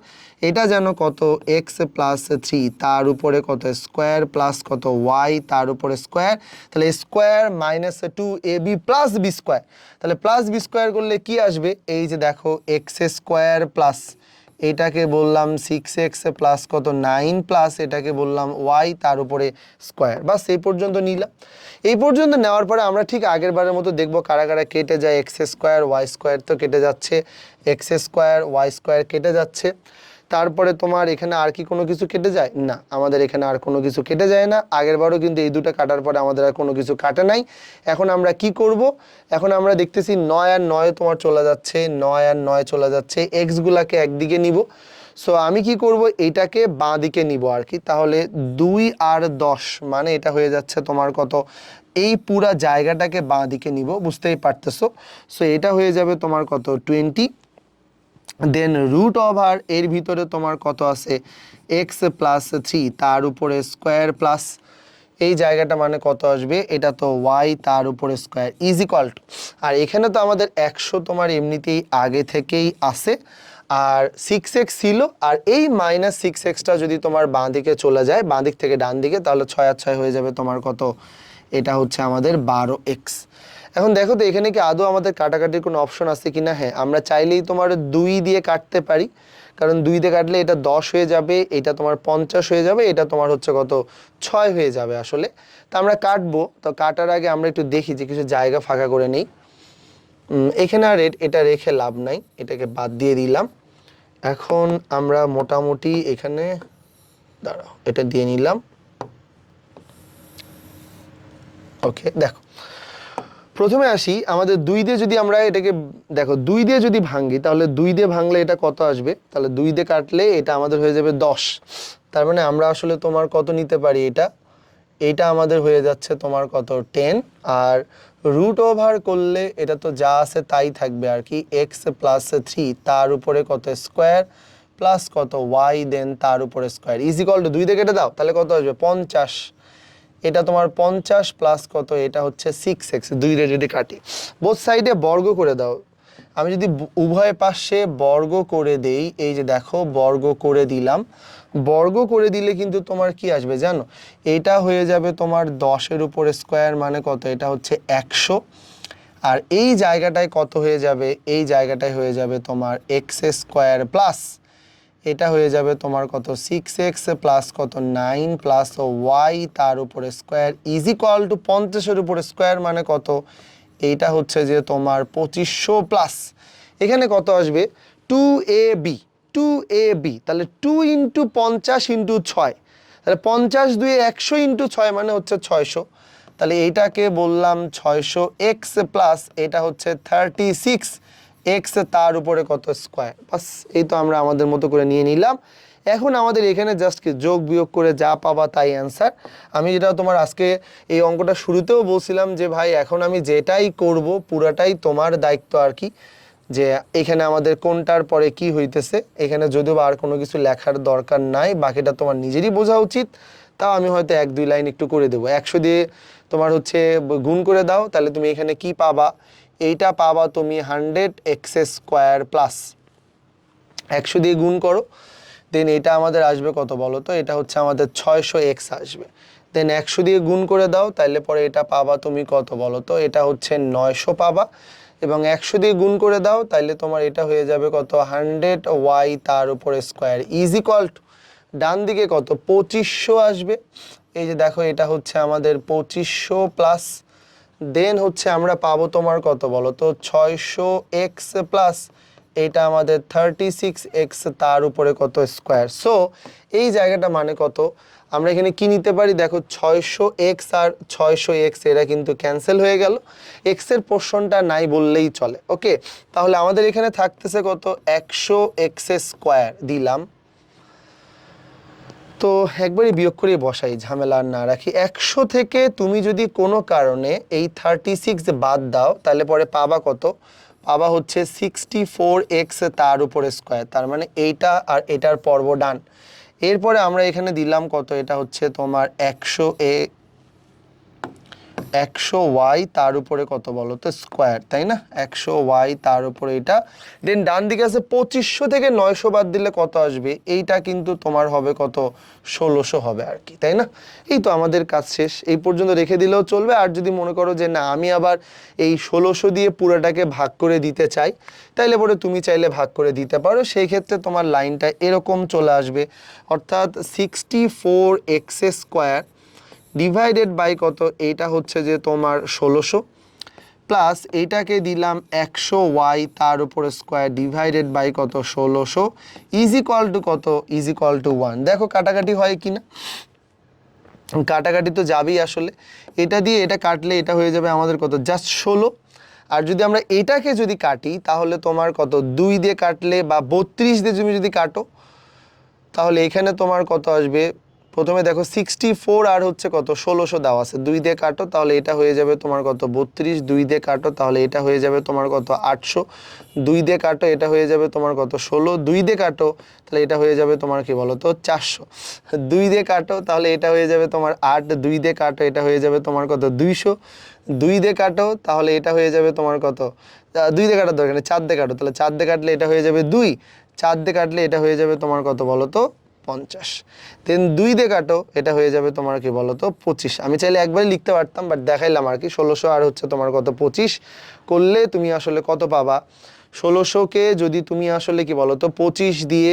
এটা যেন কত x +3 তার উপরে কত স্কোয়ার প্লাস কত y তার উপরে স্কোয়ার, তাহলে square -2ab plus b square, তাহলে প্লাস b স্কোয়ার করলে কি আসবে, এই যে দেখো x স্কোয়ার প্লাস এটাকে বললাম 6x প্লাস কত 9 প্লাস এটাকে বললাম y তার উপরে স্কোয়ার। বাস এই পর্যন্ত নিলাম। এই পর্যন্ত নেওয়ার পরে আমরা ঠিক আগের বারের মতো দেখবো কারা কারা কেটে যায়, এক্স স্কোয়ার ওয়াই স্কোয়ার তো কেটে যাচ্ছে, এক্স স্কোয়ার ওয়াই স্কোয়ার কেটে যাচ্ছে। তারপরে তোমার এখানে আর কি কোনো কিছু কেটে যায় না, আমাদের এখানে আর কোনো কিছু কেটে যায় না। আগের বারও কিন্তু এই দুটো কাটার পরে আমাদের আর কোনো কিছু কাটে নাই। এখন আমরা কি করব, এখন আমরা দেখতেছি 9 আর 9 তোমার চলে যাচ্ছে, 9 আর 9 চলে যাচ্ছে, এক্সগুলাকে একদিকে নিব। সো আমি কি করব, এইটাকে বাঁ দিকে নিব আর কি। তাহলে 2 আর 10 মানে এটা হয়ে যাচ্ছে তোমার কত, এই পুরা জায়গাটাকে বাঁ দিকে নিব, বুঝতেই পারতেছো। সো এটা হয়ে যাবে তোমার কত 20, দেন √ওভার এর ভিতরে তোমার কত আছে এক্স +3 তার উপরে স্কোয়ার প্লাস এই জায়গাটা মানে কত আসবে, এটা তো ওয়াই তার উপরে স্কোয়ার ইজ ইকুয়াল টু, আর এখানে তো আমাদের 100 তোমার এমনিতেই আগে থেকেই আছে, আর 6x ছিল, আর এই -6xটা যদি তোমার বাঁ দিকে চলে যায়, বাঁ দিক থেকে ডান দিকে, তাহলে 6 আর 6 হয়ে যাবে তোমার কত, এটা হচ্ছে আমাদের 12x। এখন দেখো তো এখানে কি আদৌ আমাদের কাটাকাটির কোনো অপশন আছে কিনা। হ্যাঁ, আমরা চাইলেই তোমার 2 দিয়ে কাটতে পারি, কারণ 2 দিয়ে কাটলে এটা 10 হয়ে যাবে, এটা তোমার 50 হয়ে যাবে, এটা তোমার হচ্ছে কত 6 হয়ে যাবে আসলে। তো আমরা কাটবো, তো কাটার আগে আমরা একটু দেখি যে কিছু জায়গা ফাঁকা করে নেই। এখানে আর এটা রেখে লাভ নাই, এটাকে বাদ দিয়ে দিলাম। এখন আমরা মোটামুটি এখানে দাঁড়াও, এটা দিয়ে নিলাম। ওকে, দেখো প্রথমে আসি, আমাদের 2 দিয়ে যদি আমরা এটাকে দেখো 2 দিয়ে যদি ভাঙি, তাহলে 2 দিয়ে ভাঙলে এটা কত আসবে, তাহলে 2 দিয়ে কাটলে এটা আমাদের হয়ে যাবে 10। তার মানে আমরা আসলে তোমার কত নিতে পারি, এটা আমাদের হয়ে যাচ্ছে তোমার কত 10। আর রুট ওভার করলে এটা তো যা আছে তাই থাকবে আর কি, এক্স প্লাস 3 তার উপরে কত স্কোয়ার প্লাস কত ওয়াই দেন তার উপরে স্কোয়ার ইজ ইকুয়াল টু 2 দিয়ে কেটে দাও, তাহলে কত আসবে 50। এটা তোমার 50 প্লাস কত, এটা হচ্ছে 6x। 2 দিয়ে যদি কাটি, বোথ সাইডে বর্গ করে দাও। আমি যদি উভয় পাশে বর্গ করে দেই, এই যে দেখো বর্গ করে দিলাম, বর্গ করে দিলে কিন্তু তোমার কি আসবে জানো, এটা হয়ে যাবে তোমার 10-এর উপরে স্কোয়ার মানে কত, এটা হচ্ছে 100। আর এই জায়গাটায় কত হয়ে যাবে, এই জায়গাটায় হয়ে যাবে তোমার এক্স স্কোয়ার প্লাস এটা হয়ে যাবে তোমার কত 6x প্লাস কত 9 প্লাস ওয়াই তার উপরে স্কোয়ার ইজ ইকুয়াল টু 50-এর উপরে স্কোয়ার মানে কত, এইটা হচ্ছে যে তোমার 2500 প্লাস এখানে কত আসবে 2ab। 2ab তাহলে 2 ইন্টু 50 ইন্টু 6, তাহলে 50 2 100 ইন্টু 6 মানে হচ্ছে 600। তাহলে এইটাকে বললাম 600x প্লাস এটা হচ্ছে 36x তার উপরে কত স্কোয়ার। বাস, এই তো আমরা আমাদের মতো করে নিয়ে নিলাম। এখন আমাদের এখানে জাস্ট কি যোগ বিয়োগ করে যা পাবা তাই অ্যান্সার। আমি যেটা তোমার আজকে এই অঙ্কটা শুরুতেও বলছিলাম যে ভাই এখন আমি যেটাই করব পুরাটাই তোমার দায়িত্ব আর কি, যে এখানে আমাদের কোনটার পরে কি হইতেছে। এখানে যদিও আর কোনো কিছু লেখার দরকার নাই, বাকিটা তোমার নিজেরই বোঝা উচিত। তাও আমি হয়তো 1-2 লাইন একটু করে দেবো। 100 দিয়ে তোমার হচ্ছে গুণ করে দাও, তাহলে তুমি এখানে কি পাবা, এইটা পাবা তুমি 100x স্কোয়ার প্লাস 100 দিয়ে গুণ করো, দেন এটা আমাদের আসবে কত বলো তো, এটা হচ্ছে আমাদের 600x আসবে। দেন 100 দিয়ে গুণ করে দাও, তাহলে পরে এটা পাবা তুমি কত বলো তো, এটা হচ্ছে 900 পাবা। এবং 100 দিয়ে গুণ করে দাও, তাহলে তোমার এটা হয়ে যাবে কত 100y তার উপরে স্কোয়ার ইজ ইকুয়াল টু ডান দিকে কত 2500 আসবে। এই যে দেখো এটা হচ্ছে আমাদের 2500 প্লাস দেন হচ্ছে আমরা পাবো তোমার কত বলো তো 600x প্লাস এটা আমাদের 36x তার উপরে কত স্কোয়ার। সো এই জায়গাটা মানে কত, আমরা এখানে কি নিতে পারি দেখো 600x আর 600x এরা কিন্তু ক্যান্সেল হয়ে গেল, x এর পোর্শনটা নাই বললেই চলে। ওকে, তাহলে আমাদের এখানে থাকতেছে কত 100x স্কোয়ার দিলাম, তো একবারই বিয়োগ করে বসাই, ঝামেলা আর না রাখি। 100 থেকে তুমি যদি কোনো কারণে এই 36 বাদ দাও, তাহলে পরে পাবা কত, পাবা হচ্ছে 64x তার উপরে স্কোয়ার, তার মানে এইটা আর এটার পর্ব ডান। এরপরে আমরা এখানে দিলাম কত, এটা হচ্ছে তোমার 100y তার উপরে কত বলো তো স্কোয়ার, তাই না, 100y তার উপরে এটা। দেন ডান দিকে আছে 2500 থেকে 900 বাদ দিলে কত আসবে, এইটা কিন্তু তোমার হবে কত 1600 হবে আর কি, তাই না। এই তো আমাদের কাজ শেষ, এই পর্যন্ত রেখে দিলেও চলবে। আর যদি মনে করো যে না আমি আবার এই 1600 দিয়ে পুরোটাকে ভাগ করে দিতে চাই, তাইলে পরে তুমি চাইলে ভাগ করে দিতে পারো। সেই ক্ষেত্রে তোমার লাইনটা এরকম চলে আসবে, অর্থাৎ 64x স্কোয়ার ডিভাইডেড বাই কত, এইটা হচ্ছে যে তোমার 1600 প্লাস এইটাকে দিলাম 100y তার উপরে স্কোয়ার ডিভাইডেড বাই কত 1600 ইজ ইকুয়াল টু কত, ইজ ইকুয়াল টু 1। দেখো কাটাকাটি হয় কিনা, কাটাকাটি তো যাবেই আসলে। এটা দিয়ে এটা কাটলে এটা হয়ে যাবে আমাদের কত জাস্ট 16। আর যদি আমরা এটাকে যদি কাটি তাহলে তোমার কত 2 দিয়ে কাটলে বা 32 দিয়ে তুমি যদি কাটো, তাহলে এখানে তোমার কত আসবে, প্রথমে দেখো 64 আর হচ্ছে কত 1600 দেওয়া আছে, 2 দিয়ে কাটো তাহলে এটা হয়ে যাবে তোমার কত 32, 2 দিয়ে কাটো তাহলে এটা হয়ে যাবে তোমার কত 800, 2 দিয়ে কাটো এটা হয়ে যাবে তোমার কত 16, 2 দিয়ে কাটো তাহলে এটা হয়ে যাবে তোমার কি বলো তো 400, 2 দিয়ে কাটো তাহলে এটা হয়ে যাবে তোমার 8, 2 দিয়ে কাটো এটা হয়ে যাবে তোমার কত 200, 2 দিয়ে কাটো তাহলে এটা হয়ে যাবে তোমার কত 2 দিয়ে কাটার দরকার নেই, 4 দিয়ে কাটো, তাহলে 4 দিয়ে কাটলে এটা হয়ে যাবে 2, 4 দিয়ে কাটলে এটা হয়ে যাবে তোমার কত বলো তো 50। দেন 2 দিয়ে কাটো, এটা হয়ে যাবে তোমার কি বলো তো 25। আমি চাইলে একবারই লিখতে পারতাম, বাট দেখাইলাম আর কি। 1600 আর হচ্ছে তোমার কত 25 করলে তুমি আসলে কত পাবা? 1600কে যদি তুমি আসলে কি বলো তো 25 দিয়ে,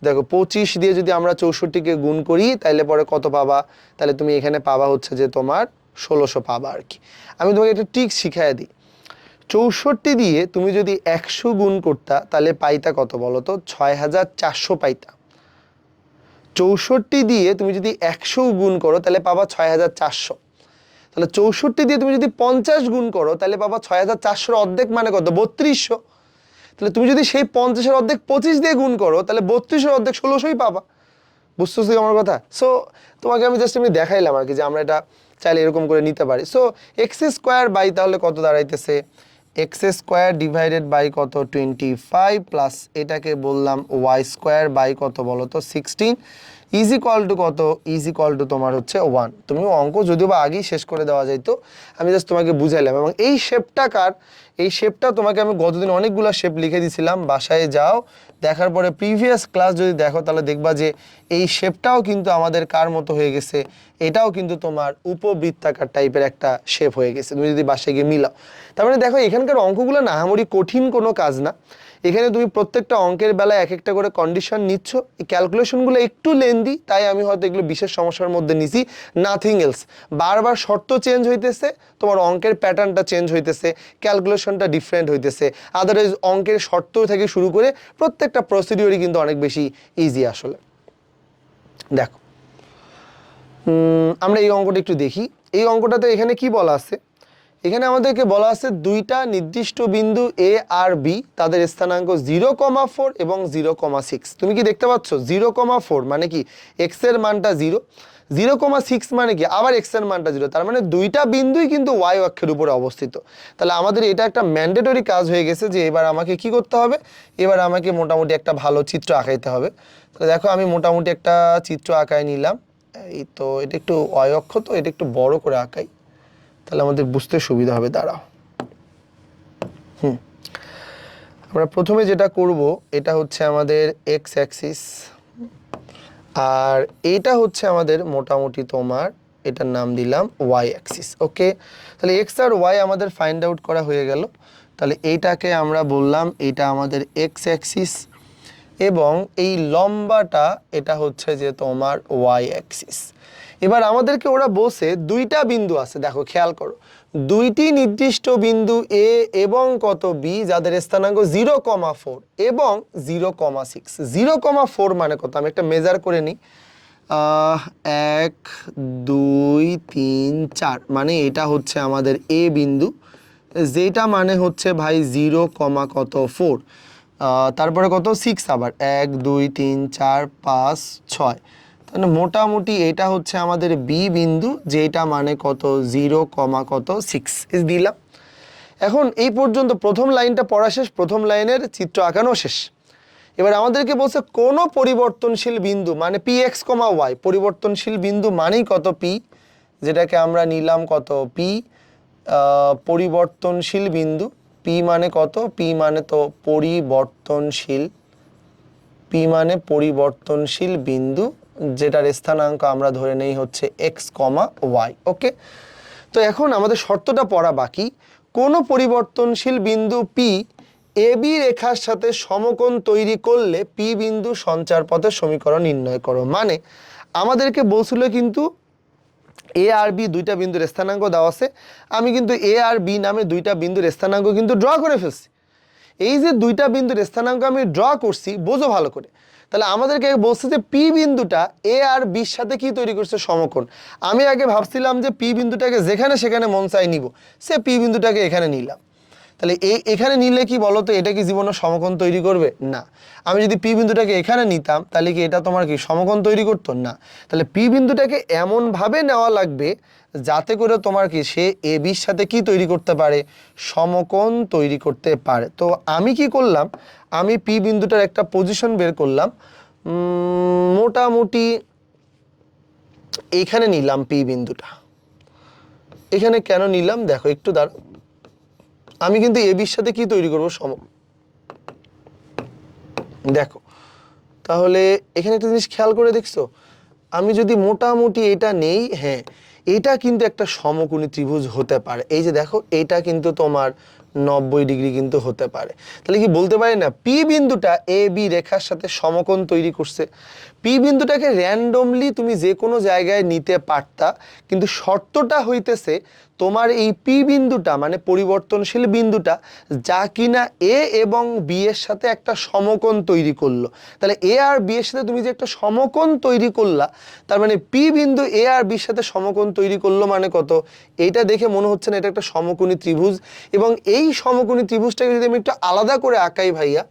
দেখো 25 দিয়ে যদি আমরা 64কে গুণ করি তাহলে পরে কত পাবা? তাহলে তুমি এখানে পাবা হচ্ছে যে তোমার 1600 পাবা আর কি। আমি তোমাকে একটা ট্রিক শিখাই দিই। 64 দিয়ে তুমি যদি 100 গুণ করতা তাহলে পাইতা কত বলো তো 6400 পাইতা। 64 দিয়ে তুমি যদি 100 গুণ করো তাহলে পাবা 6400। তাহলে 64 দিয়ে তুমি যদি 50 গুণ করো তাহলে পাবা 6400 অর্ধেক মানে কত 3200। তাহলে তুমি যদি সেই 50-এর অর্ধেক 25 দিয়ে গুণ করো তাহলে 32-এর অর্ধেক 1600ই পাবা। বুঝতেছি আমার কথা? সো তোমাকে আমি জাস্ট এমনি দেখাইলাম আর কি যে আমরা এটা চাইলে এরকম করে নিতে পারি। সো এক্স স্কোয়ার বাই তাহলে কত দাঁড়াইতেছে? এক্স স্কোয়ার ডিভাইডেড বাই কত 25 প্লাস এটাকে বললাম ওয়াই স্কোয়ার বাই কত বলো তো 16 ইজ ইকুয়াল টু কত? ইজ ইকুয়াল টু তোমার হচ্ছে 1। তুমি অঙ্ক যদিও বা আগেই শেষ করে দেওয়া যাইতো, আমি জাস্ট তোমাকে বুঝাইলাম। এবং এই শেপটা কার? এই শেপটা তোমাকে আমি গতদিন অনেকগুলো শেপ লিখে দিয়েছিলাম, বাসায় যাও দেখার পরে প্রিভিয়াস ক্লাস যদি দেখো তাহলে দেখবা যে এই শেপটাও কিন্তু আমাদের কার মতো হয়ে গেছে, এটাও কিন্তু তোমার উপবৃত্তাকার টাইপের একটা শেপ হয়ে গেছে তুমি যদি বাসায় গিয়ে মিলাও। তার মানে দেখো এখানকার অঙ্কগুলো না আহামরি কঠিন কোনো কাজ না। এখানে তুমি প্রত্যেকটা অঙ্কের বেলায় এক একটা করে কন্ডিশন নিচ্ছ। এই ক্যালকুলেশনগুলো একটু লেন্দি, তাই আমি হয়তো এগুলো বিশেষ সমস্যার মধ্যে নিছি, নাথিং এলস। বারবার শর্ত চেঞ্জ হইতেছে, তোমার অঙ্কের প্যাটার্নটা চেঞ্জ হইতেছে, ক্যালকুলেশনটা ডিফারেন্ট হইতেছে। আদারওয়াইজ অঙ্কের শর্ত থেকে শুরু করে প্রত্যেকটা প্রসিডিওরই কিন্তু অনেক বেশি ইজি আসলে। দেখো আমরা এই অঙ্কটা একটু দেখি। এই অঙ্কটাতে এখানে কি বলা আছে? এখানে আমাদেরকে বলা আছে দুইটা নির্দিষ্ট বিন্দু এ আর বি, তাদের স্থানাঙ্ক 0,4 এবং 0,6। তুমি কি দেখতে পাচ্ছ 0,4 মানে কি এক্স এর মানটা 0, 0,6 মানে কি আবার এক্স এর মানটা 0। তার মানে দুইটা বিন্দুই কিন্তু ওয়াই অক্ষের উপরে অবস্থিত। তাহলে আমাদের এটা একটা ম্যান্ডেটরি কাজ হয়ে গেছে যে এবার আমাকে কি করতে হবে? এবার আমাকে মোটামুটি একটা ভালো চিত্র আঁকাইতে হবে। তাহলে দেখো আমি মোটামুটি একটা চিত্র আঁকায় নিলাম। এই তো এটা একটু ওয়াই অক্ষ, তো এটা একটু বড় করে আঁকাই, তাহলে আমাদের বুঝতে সুবিধা হবে। দাঁড়াও, আমরা প্রথমে যেটা করব এটা হচ্ছে আমাদের এক্স অ্যাক্সিস, আর এইটা হচ্ছে আমাদের মোটামুটি তোমার এটার নাম দিলাম ওয়াই অ্যাক্সিস। ওকে, তাহলে এক্স আর ওয়াই আমাদের ফাইন্ড আউট করা হয়ে গেল। তাহলে এইটাকে আমরা বললাম এটা আমাদের এক্স অ্যাক্সিস, এবং এই লম্বাটা এটা হচ্ছে যে তোমার ওয়াই অ্যাক্সিস। এবার আমাদেরকে ওরা বসে দুইটা বিন্দু আছে, দেখো খেয়াল করো, দুইটি নির্দিষ্ট বিন্দু এ এবং কত বি যাদের স্থানাঙ্ক 0,4 এবং 0,6। 0,4 মানে কত? আমি একটা মেজার করে নিই। 1 2 3 4 মানে এটা হচ্ছে আমাদের এ বিন্দু, যেটা মানে হচ্ছে ভাই 0,4, তারপরে কত 6, আবার 1 2 3 4 5 6। তাহলে মোটামুটি এটা হচ্ছে আমাদের বি বিন্দু, যেটা মানে কত 0,6 দিলাম। এখন এই পর্যন্ত প্রথম লাইনটা পড়া শেষ, প্রথম লাইনের চিত্র আঁকানো শেষ। এবার আমাদেরকে বলছে কোনো পরিবর্তনশীল বিন্দু মানে পি এক্স কমা ওয়াই, পরিবর্তনশীল বিন্দু মানেই কত পি, যেটাকে আমরা নিলাম কত পি, পরিবর্তনশীল বিন্দু। পি মানে কত? পি মানে তো পরিবর্তনশীল, পি মানে পরিবর্তনশীল বিন্দু, যেটার স্থানাঙ্ক আমরা ধরে নেই হচ্ছে এক্স কমা ওয়াই। ওকে, তো এখন আমাদের শর্তটা পড়া বাকি। কোনো পরিবর্তনশীল বিন্দু পি এ বি রেখার সাথে সমকোণ তৈরি করলে পি বিন্দু সঞ্চার পথের সমীকরণ নির্ণয় করো। মানে আমাদেরকে বলছিল কিন্তু এ আর বি দুইটা বিন্দুর স্থানাঙ্ক দেওয়া আছে, আমি কিন্তু এ আর বি নামে দুইটা বিন্দুর স্থানাঙ্ক কিন্তু ড্র করে ফেলছি। এই যে দুইটা বিন্দুর স্থানাঙ্ক আমি ড্র করছি, বোঝো ভালো করে। তাহলে আমাদেরকে বলছে যে পি বিন্দুটা এ আর বির সাথে কি তৈরি করছে? সমকোণ। আমি আগে ভাবছিলাম যে পি বিন্দুটাকে যেখানে সেখানে মন চাই নিব, সে পি বিন্দুটাকে এখানে নিলাম। তাহলে এখানে নিলে কি বলো তো, এটা কি জীবনে সমকোণ তৈরি করবে? না। আমি যদি পি বিন্দুটাকে এখানে নিতাম তাহলে কি এটা তোমার কি সমকোণ তৈরি করতো? না। তাহলে পি বিন্দুটাকে এমনভাবে নেওয়া লাগবে যাতে করে তোমার কি সে এ বির সাথে কি তৈরি করতে পারে? সমকোণ তৈরি করতে পারে। তো আমি কি করলাম, আমি পি বিন্দুটার একটা পজিশন বের করলাম, মোটামুটি এখানে নিলাম পি বিন্দুটা। এখানে কেন নিলাম দেখো একটু দাঁড়াও, আমি কিন্তু এ বির সাথে কি তৈরি করবো? দেখো তাহলে এখানে একটা জিনিস খেয়াল করে দেখছো, আমি যদি মোটামুটি এটা নেই, হ্যাঁ এটা কিন্তু একটা সমকোণী ত্রিভুজ হতে পারে। এই যে দেখো এটা কিন্তু তোমার 90 ডিগ্রি কিন্তু হতে পারে। তাহলে কি বলতে পারি না পি বিন্দুটা এ বি রেখার সাথে সমকোণ তৈরি করছে। পি বিন্দুটাকে র্যান্ডমলি তুমি যে কোনো জায়গায় নিতে পারতা, কিন্তু শর্তটা হইতেছে তোমার এই পি বিন্দুটা মানে পরিবর্তনশীল বিন্দুটা যা কিনা এ এবং বি এর সাথে একটা সমকোণ তৈরি করলো। তাহলে এ আর বি এর সাথে তুমি যে একটা সমকোণ তৈরি করলা, তার মানে পি বিন্দু এ আর বির সাথে সমকোণ তৈরি করলো মানে কত, এইটা দেখে মনে হচ্ছে না এটা একটা সমকোণী ত্রিভুজ। এবং এই সমকোণী ত্রিভুজটাকে যদি আমি একটু আলাদা করে আঁকাই ভাইয়া,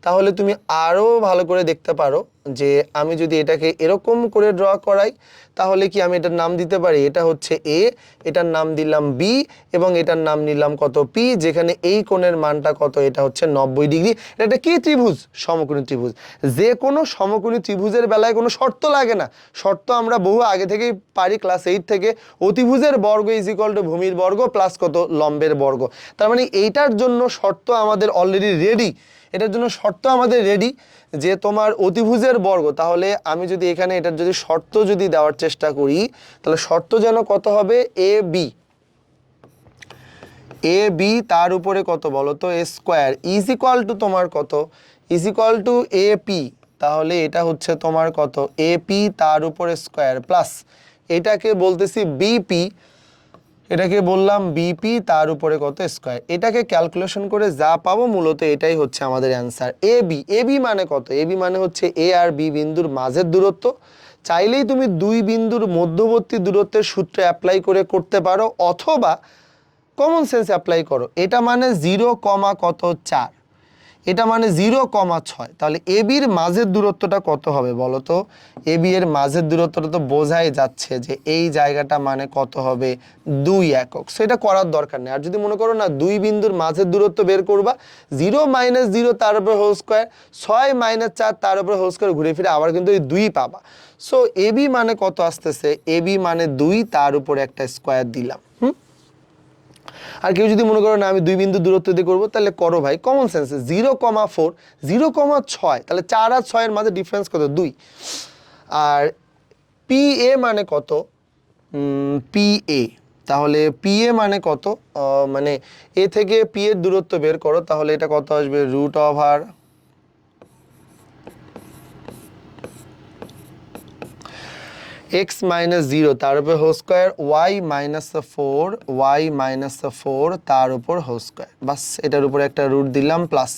তাহলে তুমি আরও ভালো করে দেখতে পারো যে আমি যদি এটাকে এরকম করে ড্র করাই, তাহলে কি আমি এটার নাম দিতে পারি, এটা হচ্ছে এ, এটার নাম দিলাম বি এবং এটার নাম নিলাম কত পি, যেখানে এই কোণের মানটা কত, এটা হচ্ছে 90 ডিগ্রি। এটা একটা কি ত্রিভুজ, সমকোণী ত্রিভুজ। যে কোনো সমকোণী ত্রিভুজের বেলায় কোনো শর্ত লাগে না, শর্ত আমরা বহু আগে থেকেই পারি ক্লাস 8 থেকে, অতিভুজের বর্গ ইজ ইকুয়াল টু ভূমির বর্গ প্লাস কত লম্বের বর্গ। তার মানে এইটার জন্য শর্ত আমাদের অলরেডি রেডি, এটার জন্য শর্ত আমাদের রেডি যে তোমার অতিভুজের বর্গ। তাহলে আমি যদি এখানে এটার যদি শর্ত যদি দেওয়ার চেষ্টা করি, তাহলে শর্ত যেন কত হবে, এ বি তার উপরে কত বলো তো এ স্কোয়ার ইজ ইকুয়াল টু তোমার কত, is equal to A P. তাহলে এটা হচ্ছে তোমার কত, এ পি তার উপরে স্কোয়ার প্লাস এটাকে বলতেছি বিপি, এটাকে বললাম বিপি তার উপরে কত স্কোয়ার। এটাকে ক্যালকুলেশন করে যা পাবো মূলত এটাই হচ্ছে আমাদের অ্যান্সার। এ বি মানে কত, এ বি মানে হচ্ছে এ আর বি বিন্দুর মাঝের দূরত্ব। চাইলেই তুমি দুই বিন্দুর মধ্যবর্তী দূরত্বের সূত্র অ্যাপ্লাই করে করতে পারো, অথবা কমন সেন্স অ্যাপ্লাই করো। এটা মানে 0, কত 4, এটা মানে 0,6। তাহলে এ বির মাঝের দূরত্বটা কত হবে বলো তো, এ বি এর মাঝের দূরত্বটা তো বোঝাই যাচ্ছে যে এই জায়গাটা মানে কত হবে, 2 একক। সো এটা করার দরকার নেই। আর যদি মনে করো না দুই বিন্দুর মাঝের দূরত্ব বের করবা, 0 - 0 তার উপর হোল স্কোয়ার, 6 - 4 তার উপর হোল স্কোয়ার, ঘুরে ফিরে আবার কিন্তু এই 2 পাবা। সো এ বি মানে কত আসতেছে, এ বি মানে 2 তার উপর একটা স্কোয়ার দিলাম। আর কেউ যদি মনে করো না আমি দুই বিন্দু দূরত্ব দিয়ে করবো, তাহলে করো ভাই, কমন সেন্স। 0,4, 0,6, তাহলে 4 আর 6 এর মাঝে ডিফারেন্স কত, 2। আর পি এ মানে কত, পি এ, তাহলে পি এ মানে কত, মানে এ থেকে পি এর দূরত্ব বের করো, তাহলে এটা কত আসবে, √, x - 0 তার উপর হোল স্কোয়ার, y - 4, তার উপর হোল স্কোয়ার। বাস এটার উপরে একটা রুট দিলাম প্লাস।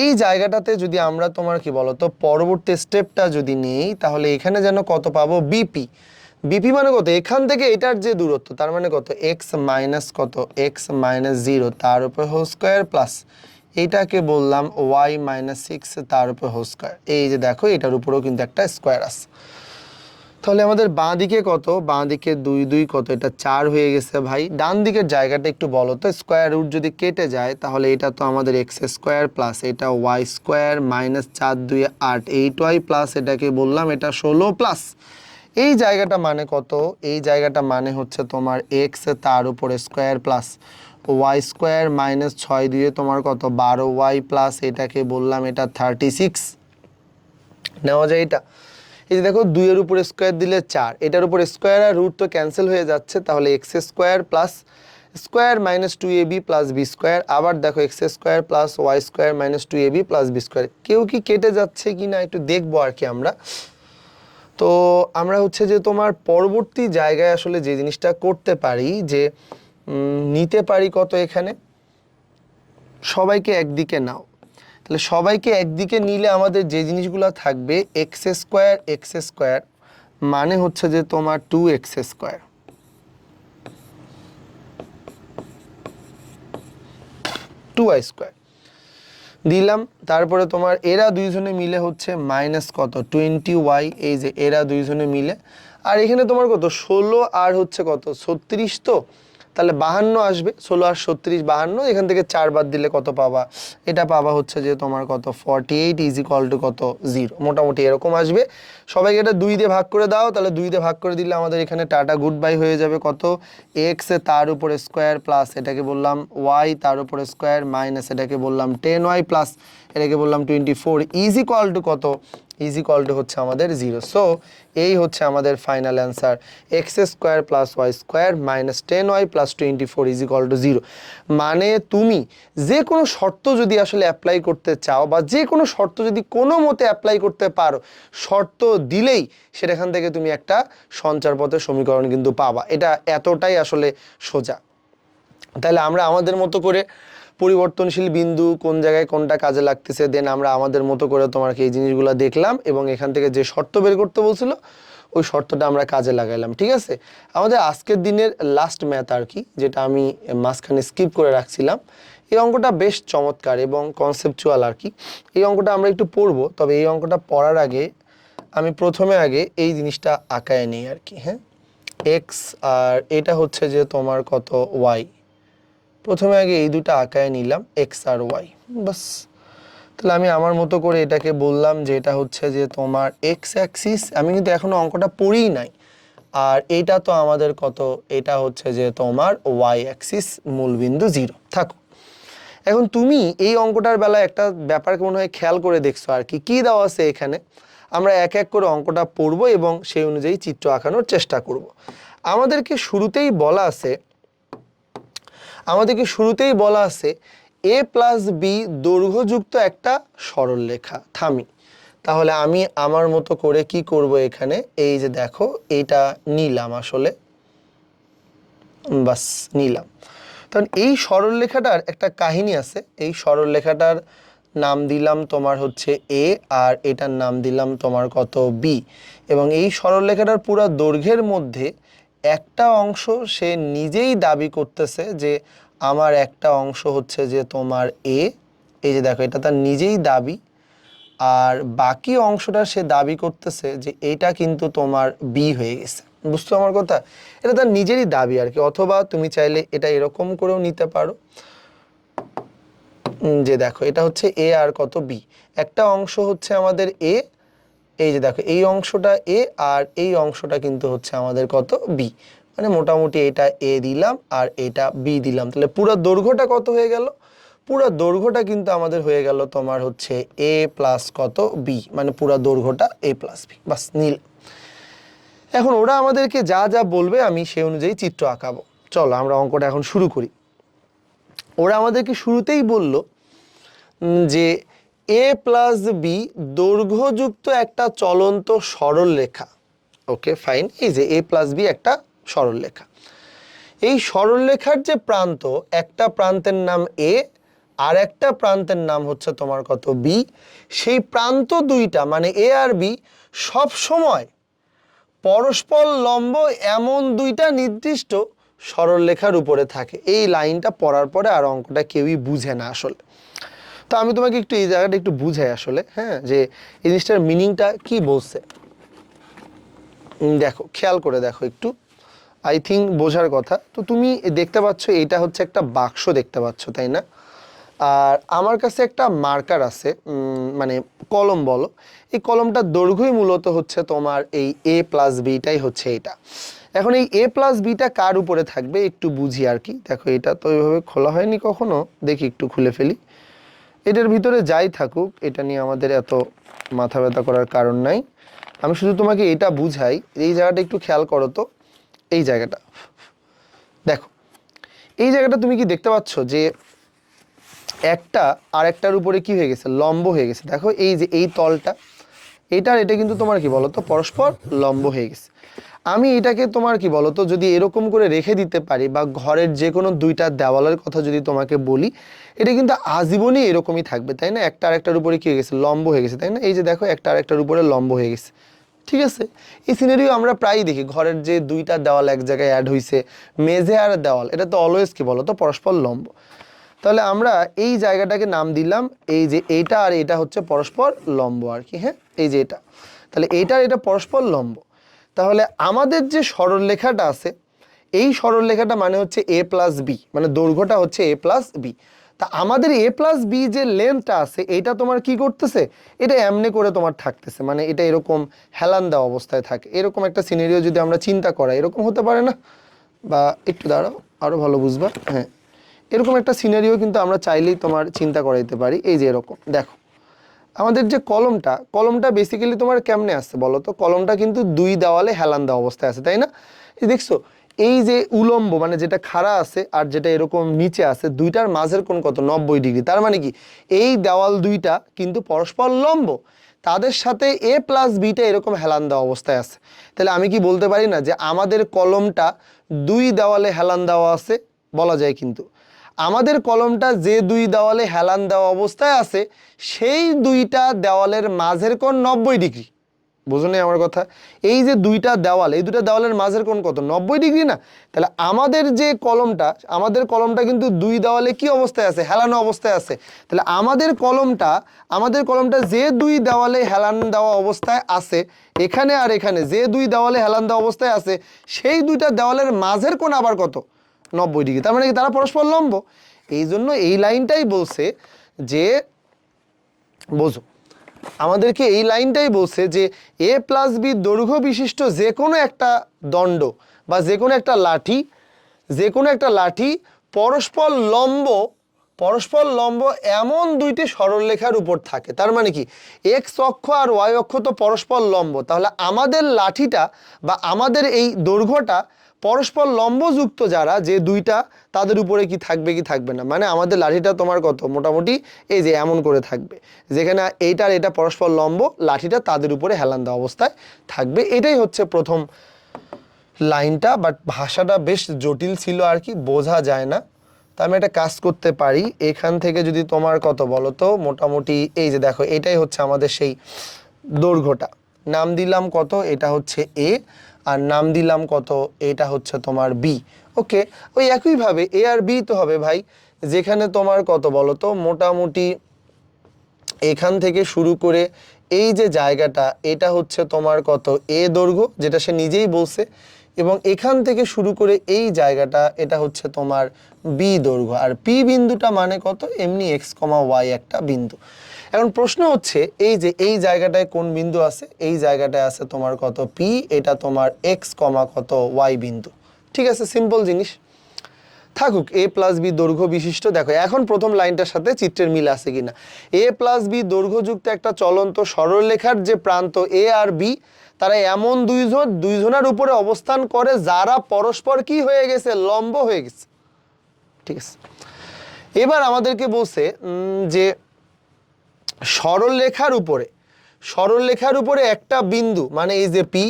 এই জায়গাটাতে যদি আমরা তোমার কি বলতো পরবর্তী স্টেপটা যদি নেই, তাহলে এখানে যেন কত পাবো, বিপি। বিপি মানে কত, এখান থেকে এটার যে দূরত্ব তার মানে কত, x - 0 তার উপর হোল স্কোয়ার প্লাস এইটাকে বললাম y - 6 তার উপর হোল স্কোয়ার। এই যে দেখো এটার উপরেও কিন্তু একটা স্কোয়ার আছে। তাহলে আমাদের বাঁ দিকে কত, বাঁ দিকে 2 2 কত, এটা 4 হয়ে গেছে ভাই। ডান দিকের জায়গাটা একটু বলো তো, স্কোয়ার রুট যদি কেটে যায় তাহলে এটা তো আমাদের x স্কোয়ার প্লাস এটা y স্কোয়ার -4 2 8 8y প্লাস এটাকে বললাম এটা 16 প্লাস এই জায়গাটা মানে কত, এই জায়গাটা মানে হচ্ছে তোমার x তার উপরে স্কোয়ার প্লাস y স্কোয়ার -6 2 তোমার কত 12y প্লাস এটাকে বললাম এটা 36। নেওয়া যায় এটা। এই যে দেখো 2 এর উপর স্কোয়ার দিলে 4, এটার উপর স্কোয়ার আর রুট তো ক্যান্সেল হয়ে যাচ্ছে, তাহলে x square plus square -2ab plus b square. আবার দেখো x square plus Y square -2ab plus b square. কেউ কি কেটে যাচ্ছে কি না একটু দেখবো আর কি আমরা। তো আমরা হচ্ছে যে তোমার পরবর্তী জায়গায় আসলে যে জিনিসটা করতে পারি যে নিতে পারি কত, এখানে সবাইকে একদিকে নাও। তাহলে সবাইকে একদিকে নিলে আমাদের যে জিনিসগুলো থাকবে, এক্স স্কোয়ার মানে হচ্ছে যে তোমার 2x স্কোয়ার, 2y স্কোয়ার দিলাম। তারপরে তোমার এরা দুইজনে মিলে হচ্ছে মাইনাস কত 20y, এই যে এরা দুইজনে মিলে। আর এখানে তোমার কত 16 আর হচ্ছে কত 36, তো তাহলে 52 আসবে, 16 আর 36 52, এখান থেকে 4 বাদ দিলে কত পাবা, এটা পাবা হচ্ছে যে তোমার কত 48 ইজ ইকুয়াল টু কত 0, মোটামুটি এরকম আসবে। সবাইকে এটা 2 দিয়ে ভাগ করে দাও, তাহলে 2 দিয়ে ভাগ করে দিলে আমাদের এখানে টাটা গুড বাই হয়ে যাবে কত এক্স তার উপরে স্কোয়ার প্লাস এটাকে বললাম ওয়াই তার উপরে স্কোয়ার মাইনাস এটাকে বললাম 10y প্লাস এটাকে বললাম 24 ইজ ইকুয়াল টু কত, ইজ ইকুয়াল টু হচ্ছে আমাদের 0। সো এই হচ্ছে আমাদের final answer, x square plus Y square minus 10y plus 24 is equal to 0। মানে তুমি যে কোনো শর্ত যদি আসলে অ্যাপ্লাই করতে চাও বা যে কোনো শর্ত যদি কোনো মতে অ্যাপ্লাই করতে পারো, শর্ত দিলেই সেখান থেকে তুমি একটা সঞ্চার পথের সমীকরণ কিন্তু পাবা। এটা এতটাই আসলে সোজা। তাহলে আমরা আমাদের মতো করে পরিবর্তনশীল বিন্দু কোন জায়গায় কোনটা কাজে লাগতেছে, দেন আমরা আমাদের মতো করে তোমাকে এই জিনিসগুলো দেখলাম এবং এখান থেকে যে শর্ত বের করতে বলছিল ওই শর্তটা আমরা কাজে লাগাইলাম। ঠিক আছে, আমাদের আজকের দিনের লাস্ট ম্যাথ আর কি, যেটা আমি মাঝখানে স্কিপ করে রাখছিলাম, এই অঙ্কটা বেশ চমৎকার এবং কনসেপচুয়াল আর কি। এই অঙ্কটা আমরা একটু পড়বো, তবে এই অঙ্কটা পড়ার আগে আমি প্রথমে আগে এই জিনিসটা আঁকায় নিই আর কি। হ্যাঁ, এক্স আর এটা হচ্ছে যে তোমার কত ওয়াই, প্রথমে আগে এই দুটো আঁকায় নিলাম এক্স আর ওয়াই, বাস। তাহলে আমি আমার মতো করে এটাকে বললাম যে এটা হচ্ছে যে তোমার এক্স অ্যাক্সিস, আমি কিন্তু এখনো অঙ্কটা পড়েই নাই, আর এইটা তো আমাদের কত, এটা হচ্ছে যে তোমার ওয়াই অ্যাক্সিস মূলবিন্দু 0 থাকো। এখন তুমি এই অঙ্কটার বেলায় একটা ব্যাপার মনে হয় খেয়াল করে দেখছো আর কি, কি দেওয়া আছে এখানে, আমরা এক এক করে অঙ্কটা পড়বো এবং সেই অনুযায়ী চিত্র আঁকানোর চেষ্টা করব। আমাদেরকে শুরুতেই বলা আছে এ প্লাস বি দৈর্ঘ্যযুক্ত একটা সরলরেখা। থামি, তাহলে আমি আমার মতো করে কি করব, এখানে এই যে দেখো এইটা নিলাম, আসলে বাস নিলাম। তখন এই সরলরেখাটার একটা কাহিনী আছে, এই সরলরেখাটার নাম দিলাম তোমার হচ্ছে এ আর এটার নাম দিলাম তোমার কত বি, এবং এই সরলরেখাটার পুরো দৈর্ঘ্যের মধ্যে একটা অংশ সে নিজেই দাবি করতেছে যে আমার একটা অংশ হচ্ছে যে তোমার এ, এই যে দেখো এটা তার নিজেই দাবি, আর বাকি অংশটা সে দাবি করতেছে যে এটা কিন্তু তোমার বি হয়ে গেছে। বুঝছো আমার কথা, এটা তার নিজেরই দাবি আর কি। অথবা তুমি চাইলে এটা এরকম করেও নিতে পারো যে দেখো এটা হচ্ছে এ আর কত বি, একটা অংশ হচ্ছে আমাদের এ, এই যে দেখো এই অংশটা এ আর এই অংশটা কিন্তু হচ্ছে আমাদের কত বি, মানে মোটামুটি এটা এ দিলাম আর এটা বি দিলাম, তাহলে পুরো দৈর্ঘ্যটা কত হয়ে গেল, পুরো দৈর্ঘ্যটা কিন্তু আমাদের হয়ে গেল তোমার হচ্ছে এ প্লাস কত বি, মানে পুরো দৈর্ঘ্যটা এ প্লাস বি, বাস নীল। এখন ওরা আমাদেরকে যা যা বলবে আমি সেই অনুযায়ী চিত্র আঁকাবো। চলো আমরা অঙ্কটা এখন শুরু করি। ওরা আমাদেরকে শুরুতেই বলল যে এ প্লাস বি দৈর্ঘ্যযুক্ত একটা চলন্ত সরলরেখা। ওকে ফাইন, এই যে এ প্লাস বি একটা সরলরেখা, এই সরলরেখার যে প্রান্ত, একটা প্রান্তের নাম এ আর একটা প্রান্তের নাম হচ্ছে তোমার কত বি, সেই প্রান্ত দুইটা মানে এ আর বি সব সময় পরস্পর লম্ব এমন দুইটা নির্দিষ্ট সরলরেখার উপরে থাকে। এই লাইনটা পড়ার পরে আর অঙ্কটা কেউই বুঝে না আসলে। তো আমি তোমাকে একটু এই জায়গাটা একটু বুঝাই আসলে, হ্যাঁ, যে এই জিনিসটার মিনিংটা কি বলছে। দেখো খেয়াল করে দেখো একটু, আই থিঙ্ক বোঝার কথা। তো তুমি দেখতে পাচ্ছ এটা হচ্ছে একটা বাক্স দেখতে পাচ্ছ, তাই না? আর আমার কাছে একটা মার্কার আছে, মানে কলম বলো, এই কলমটার দৈর্ঘ্যই মূলত হচ্ছে তোমার এই এ প্লাস বিটাই হচ্ছে এটা। এখন এই এ প্লাস বিটা কার উপরে থাকবে একটু বুঝি আর কি। দেখো এটা তো ওইভাবে খোলা হয়নি কখনো, দেখি একটু খুলে ফেলি। এটার ভিতরে যাই থাকুক, এটা নিয়ে আমাদের এত মাথা ব্যথা করার কারণ নাই। আমি শুধু তোমাকে এটা বুঝাই, এই জায়গাটা একটু খেয়াল করো তো, এই জায়গাটা দেখো, এই জায়গাটা তুমি কি দেখতে পাচ্ছ যে একটা আর একটার উপরে কি হয়ে গেছে, লম্ব হয়ে গেছে। দেখো এই যে এই তলটা, এটা কিন্তু তোমার কি বলতো পরস্পর লম্ব হয়ে গেছে। আমি এটাকে তোমার কি বলতো যদি এরকম করে রেখে দিতে পারি, বা ঘরের যে কোনো দুইটা দেওয়ালের কথা যদি তোমাকে বলি, এটা কিন্তু আজীবনই এরকমই থাকবে, তাই না? একটা আর একটার উপরে কি হয়ে গেছে, লম্ব হয়ে গেছে, তাই না? এই যে দেখো একটা আর একটার উপরে লম্ব হয়ে গেছে, ঠিক আছে? এই সিনারিও আমরা প্রায়ই দেখি, ঘরের যে দুইটা দেওয়াল এক জায়গায় অ্যাড হয়েছে, মেঝে আর দেওয়াল, এটা তো অলওয়েজ কি বলতো পরস্পর লম্ব। তাহলে আমরা এই জায়গাটাকে নাম দিলাম এই যে এইটা আর এটা হচ্ছে পরস্পর লম্ব আর কি। হ্যাঁ, এই যে এটা, তাহলে এইটা আর এটা পরস্পর লম্ব। তাহলে আমাদের যে সরলরেখাটা আছে, এই সরলরেখাটা মানে হচ্ছে a প্লাস বি, মানে দৈর্ঘ্যটা হচ্ছে a প্লাস বি। তা আমাদের a প্লাস বি যে লেন্থটা আছে এটা তোমার কি করতেছে, এটা এমনি করে তোমার থাকতেছে, মানে এটা এরকম হেলান দেওয়া অবস্থায় থাকে। এরকম একটা সিনারিও যদি আমরা চিন্তা করা, এরকম হতে পারে না? বা একটু দাঁড়াও, আরো ভালো বুঝবা। হ্যাঁ, এরকম একটা সিনারিও কিন্তু আমরা চাইলেই তোমার চিন্তা করাইতে পারি। এই যে এরকম দেখো, আমাদের যে কলমটা বেসিক্যালি তোমার কেমনে আসছে বলো তো? কলমটা কিন্তু দুই দেওয়ালে হেলান দেওয়া অবস্থায় আছে, তাই না? এই দেখছো, এই যে উলম্ব মানে যেটা খাড়া আছে আর যেটা এরকম নিচে আছে, দুইটার মাঝের কোণ কত? 90 ডিগ্রি। তার মানে কি এই দেওয়াল দুইটা কিন্তু পরস্পর লম্ব, তাদের সাথে a প্লাস বিটা এরকম হেলান দেওয়া অবস্থায় আছে। তাহলে আমি কি বলতে পারি না যে আমাদের কলমটা দুই দেওয়ালে হেলান দেওয়া আছে? বলা যায়। কিন্তু আমাদের কলমটা যে দুই দেওয়ালে হেলান দেওয়া অবস্থায় আছে, সেই দুইটা দেওয়ালের মাঝের কোণ 90 ডিগ্রি। বুঝো নি আমার কথা? এই যে দুইটা দেওয়াল, এই দুইটা দেওয়ালের মাঝের কোণ কত? 90 ডিগ্রি না? তাহলে আমাদের যে কলমটা কিন্তু দুই দেওয়ালে কি অবস্থায় আছে? হেলানো অবস্থায় আছে। তাহলে আমাদের কলমটা যে দুই দেওয়ালে হেলান দেওয়া অবস্থায় আছে, এখানে আর এখানে যে দুই দেওয়ালে হেলান দেওয়া অবস্থায় আছে, সেই দুইটা দেওয়ালের মাঝের কোণ আবার কত? 90 ডিগ্রি। তার মানে কি তারা পরস্পর লম্ব। এই জন্য এই লাইনটাই বলছে যে, বোঝো, আমাদেরকে এই লাইনটাই বলছে যে a প্লাস বি দৈর্ঘ্য বিশিষ্ট যে কোনো একটা দণ্ড বা যে কোনো একটা লাঠি পরস্পর লম্ব এমন দুইটি সরলরেখার উপর থাকে। তার মানে কি এক্স অক্ষ আর ওয়াই অক্ষ তো পরস্পর লম্ব, তাহলে আমাদের লাঠিটা বা আমাদের এই দৈর্ঘ্যটা পরস্পর লম্বযুক্ত যারা যে দুইটা, তাদের উপরে কি থাকবে কি থাকবে না? মানে আমাদের লাঠিটা তোমার কত? মোটামুটি এই যে এমন করে থাকবে, যেখানে এইটার এটা পরস্পর লম্ব, লাঠিটা তাদের উপরে হেলান দেওয়া অবস্থায় থাকবে। এটাই হচ্ছে প্রথম লাইনটা। বাট ভাষাটা বেশ জটিল ছিল আর কি, বোঝা যায় না। তা আমি একটা কাজ করতে পারি, এখান থেকে যদি তোমার কত বলো তো, মোটামুটি এই যে দেখো, এটাই হচ্ছে আমাদের সেই দৈর্ঘ্যটা। নাম দিলাম কত? এটা হচ্ছে এ। আর নাম দিলাম কত? এটা হচ্ছে তোমার বি। ওকে, ওই একইভাবে এ আর বি তো হবে ভাই, যেখানে তোমার কত বলো তো, মোটামুটি এখান থেকে শুরু করে এই যে জায়গাটা, এটা হচ্ছে তোমার কত? এ দৈর্ঘ্য, যেটা সে নিজেই বলছে। এবং এখান থেকে শুরু করে এই জায়গাটা, এটা হচ্ছে তোমার বি দৈর্ঘ্য। আর পি বিন্দুটা মানে কত? এমনি এক্স কমা ওয়াই একটা বিন্দু। এখন প্রশ্ন হচ্ছে এই যে এই জায়গাটায় কোন বিন্দু আছে? এই জায়গাটায় আছে তোমার কত? পি। এটা তোমার এক্স কমা কত? ওয়াই বিন্দু। ঠিক আছে, সিম্পল জিনিস থাকুক। এ প্লাস বি দৈর্ঘ্য বিশিষ্ট, দেখো এখন প্রথম লাইনটার সাথে চিত্রের মিল আছে কিনা। এ প্লাস বি দৈর্ঘ্যযুক্ত একটা চলন্ত সরলরেখার যে প্রান্ত এ আর বি, তারা এমন দুইজনের উপরে অবস্থান করে যারা পরস্পর কি হয়ে গেছে? লম্ব হয়ে গেছে। ঠিক আছে, এবার আমাদেরকে বলছে যে সরলরেখার উপরে একটা বিন্দু, মানে এই যে পি,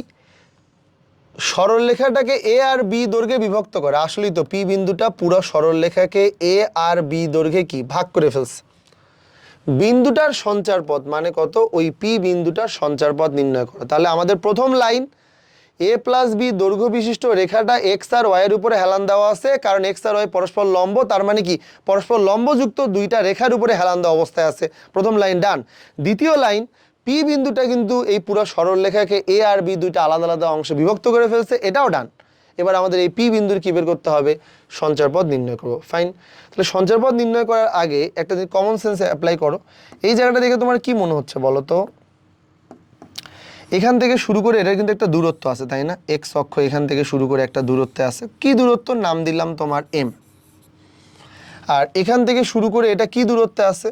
সরলরেখাটাকে এ আর বি দৈর্ঘ্যে বিভক্ত করে। আসলেই তো পি বিন্দুটা পুরো সরলরেখাকে এ আর বি দৈর্ঘ্যে কি ভাগ করে ফেলছে। বিন্দুটার সঞ্চার পথ মানে কত? ওই পি বিন্দুটার সঞ্চার পথ নির্ণয় করো। তাহলে আমাদের প্রথম লাইন, এ প্লাস বি দৈর্ঘ্য বিশিষ্ট রেখাটা এক্স আর ওয়াই এর উপরে হেলান দেওয়া আছে, কারণ এক্স আর ওয়াই পরস্পর লম্ব। তার মানে কি পরস্পর লম্বযুক্ত দুইটা রেখার উপরে হেলান দেওয়া অবস্থায় আছে। প্রথম লাইন ডান। দ্বিতীয় লাইন, পি বিন্দুটা কিন্তু এই পুরো সরলরেখাকে এ আর বি দুইটা আলাদা আলাদা অংশে বিভক্ত করে ফেলছে, এটাও ডান। এবার আমাদের এই পি বিন্দুর কি বের করতে হবে? সঞ্চারপথ নির্ণয় করবো। ফাইন, তাহলে সঞ্চারপথ নির্ণয় করার আগে একটা কমন সেন্স অ্যাপ্লাই করো। এই জায়গাটা দেখে তোমার কি মনে হচ্ছে বলো তো? এখান থেকে শুরু করে এটা কিন্তু একটা দূরত্ব আছে, তাই না? এক্স অক্ষ এখান থেকে শুরু করে একটা দূরত্বে আছে। কি দূরত্ব? নাম দিলাম তোমার এম। আর এখান থেকে শুরু করে এটা কি দূরত্বে আছে?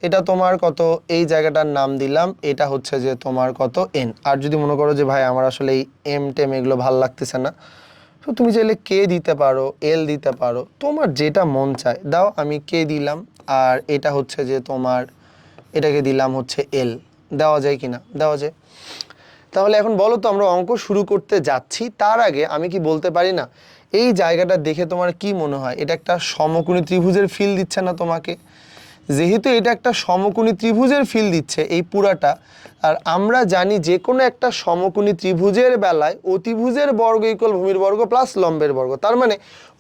এটা তোমার কত? এই জায়গাটার নাম দিলাম, এটা হচ্ছে যে তোমার কত? এন। আর যদি মনে করো যে ভাই আমার আসলে এই এম টেম এগুলো ভাল লাগতেছে না, তো তুমি চাইলে কে দিতে পারো, এল দিতে পারো, তোমার যেটা মন চায় দাও। আমি কে দিলাম, আর এটা হচ্ছে যে তোমার, এটাকে দিলাম হচ্ছে এল। দেওয়া যায় কি না? দেওয়া যায়। তাহলে এখন বলো তো, আমরা অঙ্ক শুরু করতে যাচ্ছি, তার আগে আমি কি বলতে পারি না, এই জায়গাটা দেখে তোমার কি মনে হয়? এটা একটা সমকোণী ত্রিভুজের ফিল দিচ্ছে না তোমাকে? যেহেতু এটা একটা সমকোণী ত্রিভুজের ফিল দিচ্ছে এই পুরাটা, আর আমরা জানি যে কোনো একটা সমকোণী ত্রিভুজের বেলায় অতিভুজের বর্গ ইকুয়াল ভূমির বর্গ প্লাস লম্বের বর্গ। তার মানে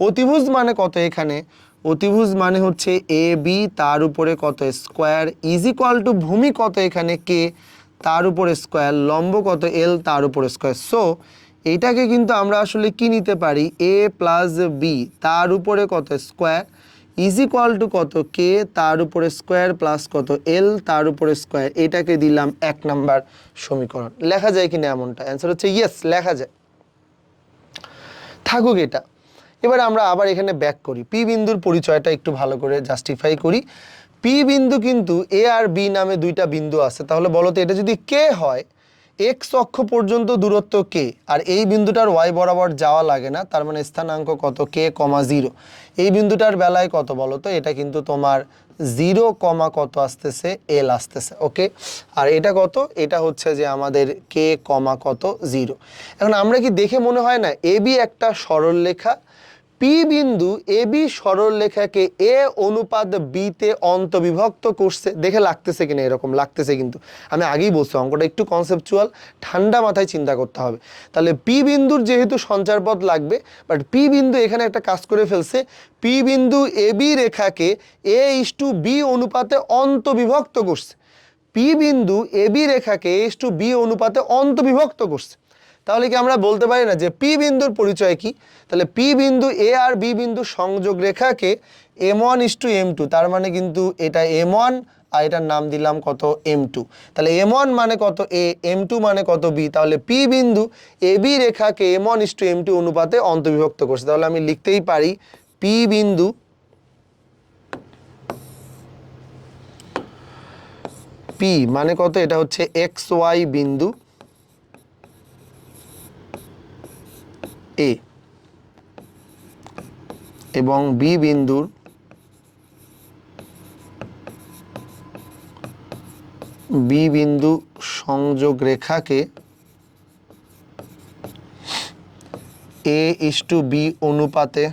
অতিভুজ মানে কত? এখানে অতিভুজ মানে হচ্ছে এ বি, তার উপরে কত? স্কোয়ার, ইজ ইকুয়াল টু ভূমি কত? এখানে কে, তার উপরে স্কোয়ার, লম্ব কত? এল, তার উপরে স্কোয়ার। সো এইটাকে কিন্তু আমরা আসলে কি নিতে পারি, a প্লাস বি তার উপরে কত স্কোয়ার ইজ ইকুয়াল টু কত কে তার উপরে স্কোয়ার প্লাস কত এল তার উপরে স্কোয়ার। এটাকে দিলাম 1 নাম্বার সমীকরণ। লেখা যায় কিনা এমনটা? অ্যান্সার হচ্ছে ইয়েস, লেখা যায়। থাকুক এটা। এবার আমরা আবার এখানে ব্যাক করি, পি বিন্দুর পরিচয়টা একটু ভালো করে জাস্টিফাই করি। পি বিন্দু কিন্তু এ আর বি নামে দুইটা বিন্দু আছে। তাহলে বলো তো এটা যদি কে হয়, এক্স অক্ষ পর্যন্ত দূরত্ব কে, আর এই বিন্দুটার ওয়াই বরাবর যাওয়া লাগে না, তার মানে স্থানাঙ্ক কত কে কমা 0। এই বিন্দুটার বেলায় কত বলো তো, এটা কিন্তু তোমার 0 কমা কত আসতেছে এল আসতেছে। ওকে, আর এটা কত, এটা হচ্ছে যে আমাদের কে কমা কত 0। এখন আমরা কি দেখে মনে হয় না এ বি একটা সরলরেখা, পি বিন্দু এ বি সরলরেখাকে এ অনুপাত বিতে অন্তবিভক্ত করছে। দেখে লাগতেছে কিনা? এরকম লাগতেছে। কিন্তু আমি আগেই বলছি অঙ্কটা একটু কনসেপচুয়াল, ঠান্ডা মাথায় চিন্তা করতে হবে। তাহলে পি বিন্দুর যেহেতু সঞ্চারপথ লাগবে, বাট পি বিন্দু এখানে একটা কাজ করে ফেলছে, পি বিন্দু এ বি রেখাকে এ ইস টু বি অনুপাতে অন্তবিভক্ত করছে। পি বিন্দু এ বি রেখাকে এ ইস টু বি অনুপাতে অন্তবিভক্ত করছে। তাহলে কি আমরা বলতে পারি না যে পি বিন্দুর পরিচয় কি? তাহলে পি বিন্দু এ আর বি বিন্দু সংযোগ রেখাকে m1 ইস টু m2, তার মানে কিন্তু এটা m1 আর এটার নাম দিলাম কত m2। তাহলে m1 মানে কত a, m2 মানে কত b। তাহলে পি বিন্দু এ বি রেখাকে m1 ইস টু m2 অনুপাতে অন্তর্বিভক্ত করছে। তাহলে আমি লিখতেই পারি পি বিন্দু পি মানে কত, এটা হচ্ছে এক্স ওয়াই বিন্দু এ এবং বি বিন্দুর বি বিন্দু সংযোগ রেখাকে এ ইস টু বি অনুপাতে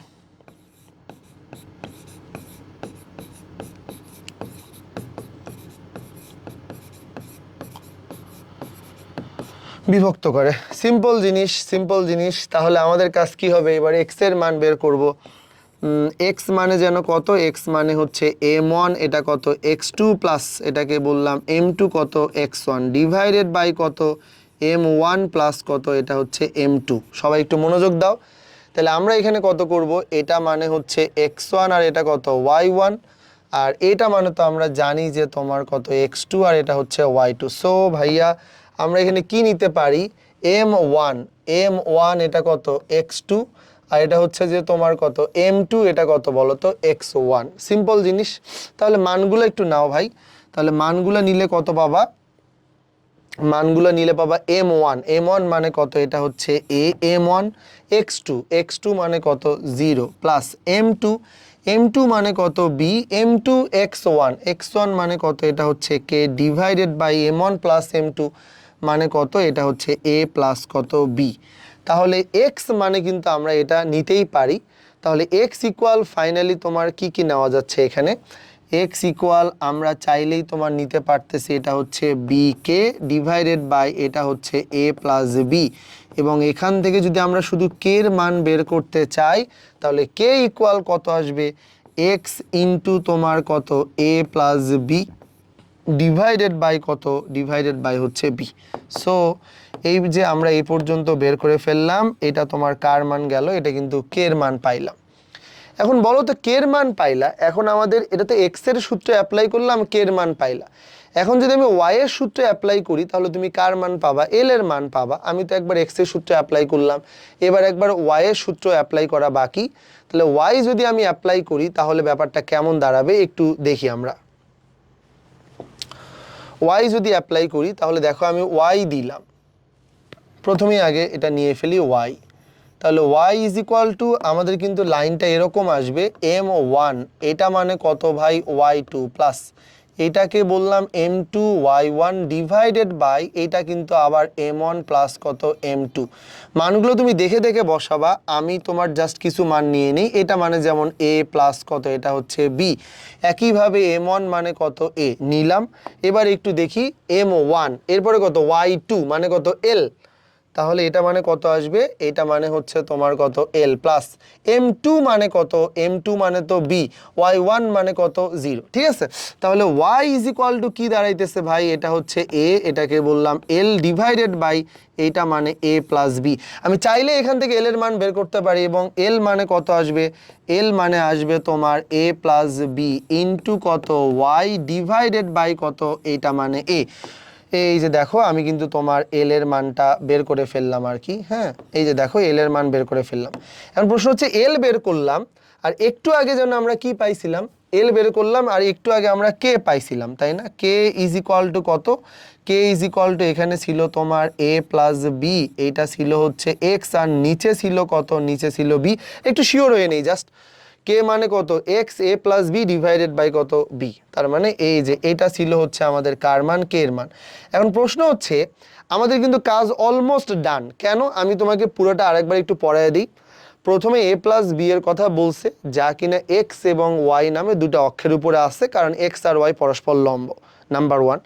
বিভক্ত করে। সিম্পল জিনিস, সিম্পল জিনিস। তাহলে আমাদের কাজ কি হবে, এবার এক্স এর মান বের করব। এক্স মানে যেন কত, এক্স মানে হচ্ছে m1, এটা কত x2 প্লাস এটাকে বললাম m2 কত x1 ডিভাইডেড বাই কত m1 প্লাস কত এটা হচ্ছে m2। সবাই একটু মনোযোগ দাও। তাহলে আমরা এখানে কত করব, এটা মানে হচ্ছে x1 আর এটা কত y1, আর এটা মানে তো আমরা জানি যে তোমার কত x2 আর এটা হচ্ছে y2। সো ভাইয়া আমরা এখানে কি নিতে পারি, m1 এটা কত x2 আর এটা হচ্ছে যে তোমার কত m2, এটা কত বলো তো x1। সিম্পল জিনিস। তাহলে মানগুলো একটু নাও ভাই। তাহলে মানগুলো নিলে কত পাবা, মানগুলো নিলে পাবা m1 মানে কত, এটা হচ্ছে a m1, x2 মানে কত 0 প্লাস m2 মানে কত b m2 x1 মানে কত, এটা হচ্ছে k divided by m1 plus m2 মানে কত, এটা হচ্ছে a প্লাস কত b। তাহলে x মানে কিন্তু আমরা এটা নিতেই পারি। তাহলে x ইকুয়াল ফাইনালি তোমার কি কি নেওয়া যাচ্ছে এখানে, x ইকুয়াল আমরা চাইলেই তোমার নিতে পারতেছি এটা হচ্ছে বি কে ডিভাইডেড বাই এটা হচ্ছে এ প্লাস বি, এবং এখান থেকে যদি আমরা শুধু কে এর মান বের করতে চাই তাহলে কে ইকুয়াল কত আসবে, এক্স ইন্টু তোমার কত এ প্লাস বি ডিভাইডেড বাই কত, ডিভাইডেড বাই হচ্ছে বি। সো এই যে আমরা এই পর্যন্ত বের করে ফেললাম, এটা তোমার কার মান গেল, এটা কিন্তু কে এর মান পাইলাম। এখন বলো তো কে এর মান পাইলা, এখন আমাদের এটা তো এক্স এর সূত্রে অ্যাপ্লাই করলাম, কে এর মান পাইলা। এখন যদি আমি ওয়াই এর সূত্রে অ্যাপ্লাই করি তাহলে তুমি কার মান পাবা, এল এর মান পাবা। আমি তো একবার এক্স এর সূত্রে অ্যাপ্লাই করলাম, এবার একবার ওয়াই এর সূত্র অ্যাপ্লাই করা বাকি। তাহলে ওয়াই যদি আমি অ্যাপ্লাই করি তাহলে ব্যাপারটা কেমন দাঁড়াবে একটু দেখি আমরা। ওয়াই যদি অ্যাপ্লাই করি তাহলে দেখো আমি ওয়াই দিলাম, প্রথমেই আগে এটা নিয়ে ফেলি ওয়াই। তাহলে y ইজ ইকুয়াল টু আমাদের কিন্তু লাইনটা এরকম আসবে m1, এটা মানে কত ভাই y2 প্লাস এটাকে বললাম m2 y1 ডিভাইডেড বাই এটা কিন্তু আবার m1 প্লাস কত m2। মানগুলো তুমি দেখে দেখে বসাবা, আমি তোমার জাস্ট কিছু মান নিয়ে নিই। এটা মানে যেমন a প্লাস কত এটা হচ্ছে b, একইভাবে m1 মানে কত a নিলাম। এবার একটু দেখি m1 এরপরে কত y2 মানে কত l, তাহলে এটা মানে কত আসবে, এটা মানে হচ্ছে তোমার কত এল প্লাস m2 মানে কত, m2 মানে তো b, y1 মানে কত 0, ঠিক আছে। তাহলে y ইজ ইকুয়াল টু কি দাঁড়াইতেছে ভাই, এটা হচ্ছে a, এটাকে বললাম l ডিভাইডেড বাই এইটা মানে a প্লাস b। আমি চাইলে এখান থেকে l এর মান বের করতে পারি এবং l মানে কত আসবে, l মানে আসবে তোমার a প্লাস b ইন্টু কত y ডিভাইডেড বাই কত এইটা মানে a। এই যে দেখো আমি কিন্তু তোমার এল এর মানটা বের করে ফেললাম আর কি, হ্যাঁ এই যে দেখো এল এর মান বের করে ফেললাম। এখন প্রশ্ন হচ্ছে এল বের করলাম আর একটু আগে যেন আমরা কি পাইছিলাম, এল বের করলাম আর একটু আগে আমরা কে পাইছিলাম, তাই না। কে ইজ ইকুয়াল টু কত, কে ইজ ইকুয়াল টু এখানে ছিল তোমার এ প্লাস বি, এইটা ছিল হচ্ছে এক্স আর নিচে ছিল কত, নিচে ছিল বি। একটু শিওর হয়ে নেই জাস্ট, কে মানে কত x a plus b divided by কত বি, তার মানে এই যে এটা ছিল হচ্ছে আমাদের কার মান, কে এর মান। এখন প্রশ্ন হচ্ছে আমাদের কিন্তু কাজ অলমোস্ট ডান, কেন আমি তোমাকে পুরোটা আরেকবার একটু পড়ায় দিই। প্রথমে এ প্লাস বি এর কথা বলছে, যা কিনা এক্স এবং ওয়াই নামে দুটো অক্ষের উপরে আছে, কারণ এক্স আর ওয়াই পরস্পর লম্ব, নাম্বার ওয়ান।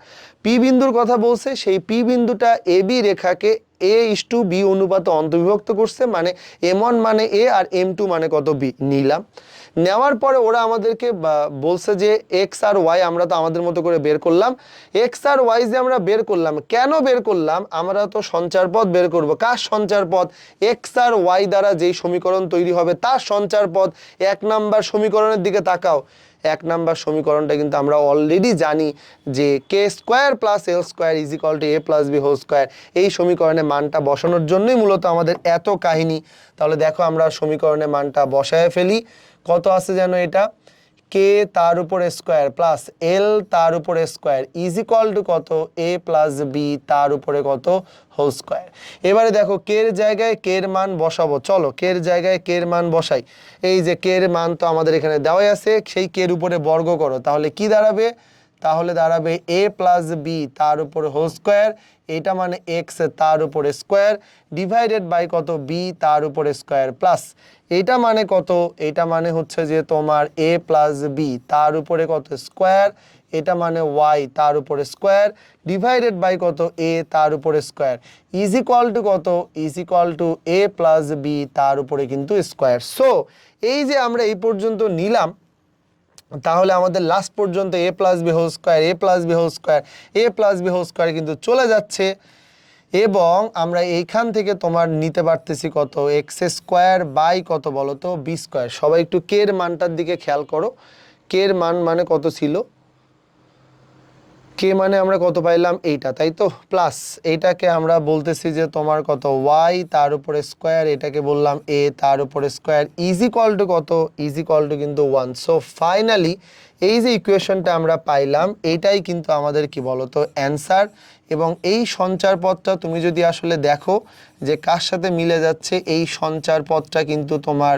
পি বিন্দুর কথা বলছে, সেই পি বিন্দুটা এ বি রেখাকে a:b অনুপাতে অন্তর্বিভক্ত করছে, মানে m1 মানে a আর m2 মানে কত b নিলাম। নেওয়ার পরে ওরা আমাদেরকে বলছে যে এক্স আর ওয়াই আমরা তো আমাদের মতো করে বের করলাম। এক্স আর ওয়াই যে আমরা বের করলাম, কেন বের করলাম, আমরা তো সঞ্চার পদ বের করব। কার সঞ্চার পদ, এক্স আর ওয়াই দ্বারা যেই সমীকরণ তৈরি হবে তার সঞ্চার পদ। 1 নাম্বার সমীকরণের দিকে তাকাও, 1 নাম্বার সমীকরণটা কিন্তু আমরা অলরেডি জানি যে K square plus L square is equal to A plus B whole square. এই সমীকরণে মানটা বসানোর জন্যই মূলত আমাদের এত কাহিনী। তাহলে দেখো আমরা সমীকরণে মানটা বসায় ফেলি, কত আছে যেন এটা, কে তার উপরে স্কোয়ার প্লাস এল তার উপরে স্কোয়ার ইজ ইকুয়াল টু কত এ প্লাস বি তার উপরে কত হোল স্কোয়ার। এবারে দেখো কে এর জায়গায় কে এর মান বসাবো, চলো কে এর জায়গায় কে এর মান বসাই। এই যে কে এর মান তো আমাদের এখানে দেওয়াই আছে, সেই কে এর উপরে বর্গ করো, তাহলে কি দাঁড়াবে, তাহলে দাঁড়াবে এ প্লাস বি তার উপরে হোল স্কোয়ার, এটা মানে এক্স তার উপরে স্কোয়ার ডিভাইডেড বাই কত বি তার উপরে স্কোয়ার প্লাস এইটা মানে কত, এটা মানে হচ্ছে যে তোমার এ প্লাস বি তার উপরে কত স্কোয়ার, এটা মানে ওয়াই তার উপরে স্কোয়ার ডিভাইডেড বাই কত এ তার উপরে স্কোয়ার ইজ ইকুয়াল টু কত, is equal to A plus b তার উপরে কিন্তু স্কোয়ার। সো এই যে আমরা এই পর্যন্ত নিলাম, তাহলে আমাদের লাস্ট পর্যন্ত এ প্লাস বি হোল স্কোয়ার, এ প্লাস বি হোল স্কোয়ার, এ প্লাস বি হোল স্কোয়ার কিন্তু চলে যাচ্ছে। এবং আমরা এইখান থেকে তোমার নিতে পারতেছি কত এক্স স্কোয়ার বাই কত বলো তো বি স্কোয়ার। সবাই একটু কে এর মানটার দিকে খেয়াল করো, কে এর মান মানে কত ছিল, কে মানে আমরা কত পাইলাম এইটা, তাই তো, প্লাস এইটাকে আমরা বলতেছি যে তোমার কত ওয়াই তার উপরে স্কোয়ার, এটাকে বললাম এ তার উপরে স্কোয়ার ইজ ইকুয়াল টু কত, ইজ ইকুয়াল টু কিন্তু 1। সো ফাইনালি এই যে ইকুয়েশনটা আমরা পাইলাম এইটাই কিন্তু আমাদের কি বলতো অ্যান্সার। এবং এই সঞ্চার পথটা তুমি যদি আসলে দেখো যে কার সাথে মিলে যাচ্ছে, এই সঞ্চার পথটা কিন্তু তোমার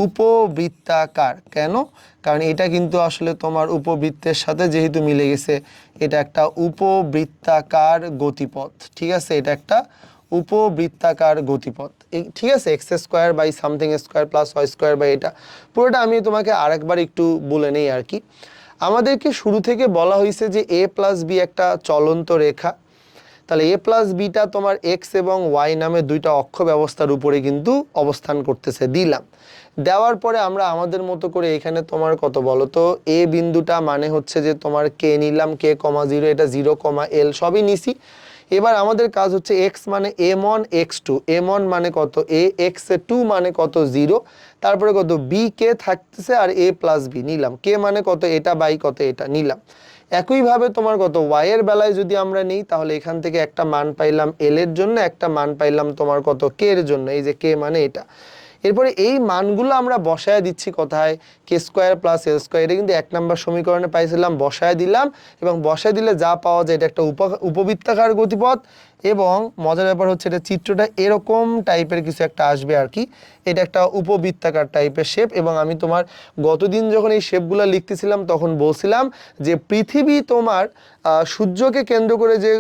উপবৃত্তাকার। কেন, কারণ এটা কিন্তু আসলে তোমার উপবৃত্তের সাথে যেহেতু মিলে গেছে, এটা একটা উপবৃত্তাকার গতিপথ, ঠিক আছে, এটা একটা উপবৃত্তাকার গতিপথ, ঠিক আছে। X square by something square plus Y square by এটা পুরোটা আমি তোমাকে আরেকবার একটু বলে নেই আর কি। আমাদেরকে শুরু থেকে বলা হয়েছে যে এ প্লাস বি একটা চলন্ত রেখা, তাহলে এ প্লাস বিটা তোমার এক্স এবং ওয়াই নামে দুইটা অক্ষ ব্যবস্থার উপরে কিন্তু অবস্থান করতেছে, দিলাম। দেওয়ার পরে আমরা আমাদের মতো করে এখানে তোমার কত বলো তো এ বিন্দুটা মানে হচ্ছে যে তোমার কে নিলাম, কে কমা জিরো, এটা 0, এল সবই নিছি। এবার আমাদের কাজ হচ্ছে এক্স মানে m1 x2, m1 মানে কত এ, x2 মানে কত 0, তারপরে কত বি কে থাকতেছে আর এ প্লাস বি নিলাম, কে মানে কত এটা বাই কত এটা নিলাম। একইভাবে তোমার কত ওয়াই এর বেলায় যদি আমরা নিই, তাহলে এখান থেকে একটা মান পাইলাম এল এর জন্য, একটা মান পাইলাম তোমার কত কে এর জন্য, এই যে কে মানে এটা। এরপরে এই মানগুলো আমরা বসায় দিচ্ছি কোথায়, কে স্কোয়ার প্লাস এল স্কোয়ার, এটা কিন্তু 1 নম্বর সমীকরণে পাইছিলাম, বসায় দিলাম। এবং বসায় দিলে যা পাওয়া যায় এটা একটা উপবৃত্তাকার গতিপথ। এবং মজার ব্যাপার হচ্ছে এটা চিত্রটা এরকম টাইপের কিছু একটা আসবে আর কি, এটা একটা উপবৃত্তাকার টাইপের শেপ। এবং আমি তোমার গতদিন যখন এই শেপগুলো লিখতেছিলাম তখন বলছিলাম যে পৃথিবী তোমার সূর্যকে কেন্দ্র করে যে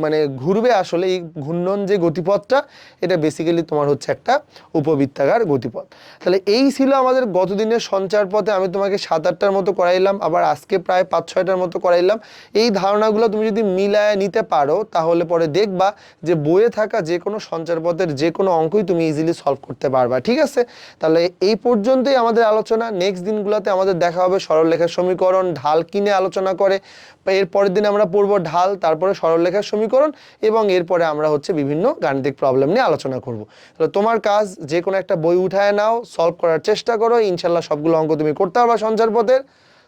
মানে ঘুরবে আসলে এই ঘূর্ণন যে গতিপথটা, এটা বেসিক্যালি তোমার হচ্ছে একটা উপবৃত্তাকার গতিপথ। তাহলে এই ছিল আমাদের গত দিনের সঞ্চার পথে। আমি তোমাকে 7-8টার মতো করাইলাম, আবার আজকে প্রায় 5-6টার মতো করাইলাম। এই ধারণাগুলো তুমি যদি মিলায় নিতে পারো তাহলে পরে দেখবা যে বইয়ে থাকা যে কোনো সঞ্চার পথের যে কোনো অঙ্কই তুমি ইজিলি সলভ করতে পারবা। ঠিক আছে, তাহলে এই পর্যন্তই আমাদের আলোচনা। নেক্সট দিনগুলোতে আমাদের দেখা হবে সরলরেখার সমীকরণ, ঢাল কিনে আলোচনা করে। এর পরের দিন আমরা পড়বো ঢাল, তারপরে সরলরেখার সমীকরণ, এবং এরপরে আমরা হচ্ছে বিভিন্ন গাণিতিক প্রবলেম নিয়ে আলোচনা করব। তাহলে তোমার কাজ যে কোনো একটা বই উঠায় নাও, সলভ করার চেষ্টা করো, ইনশাল্লাহ সবগুলো অঙ্ক তুমি করতে পারবা সঞ্চার পথের।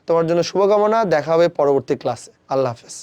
তোমার জন্য শুভকামনা, দেখা হবে পরবর্তী ক্লাসে। আল্লাহ হাফেজ।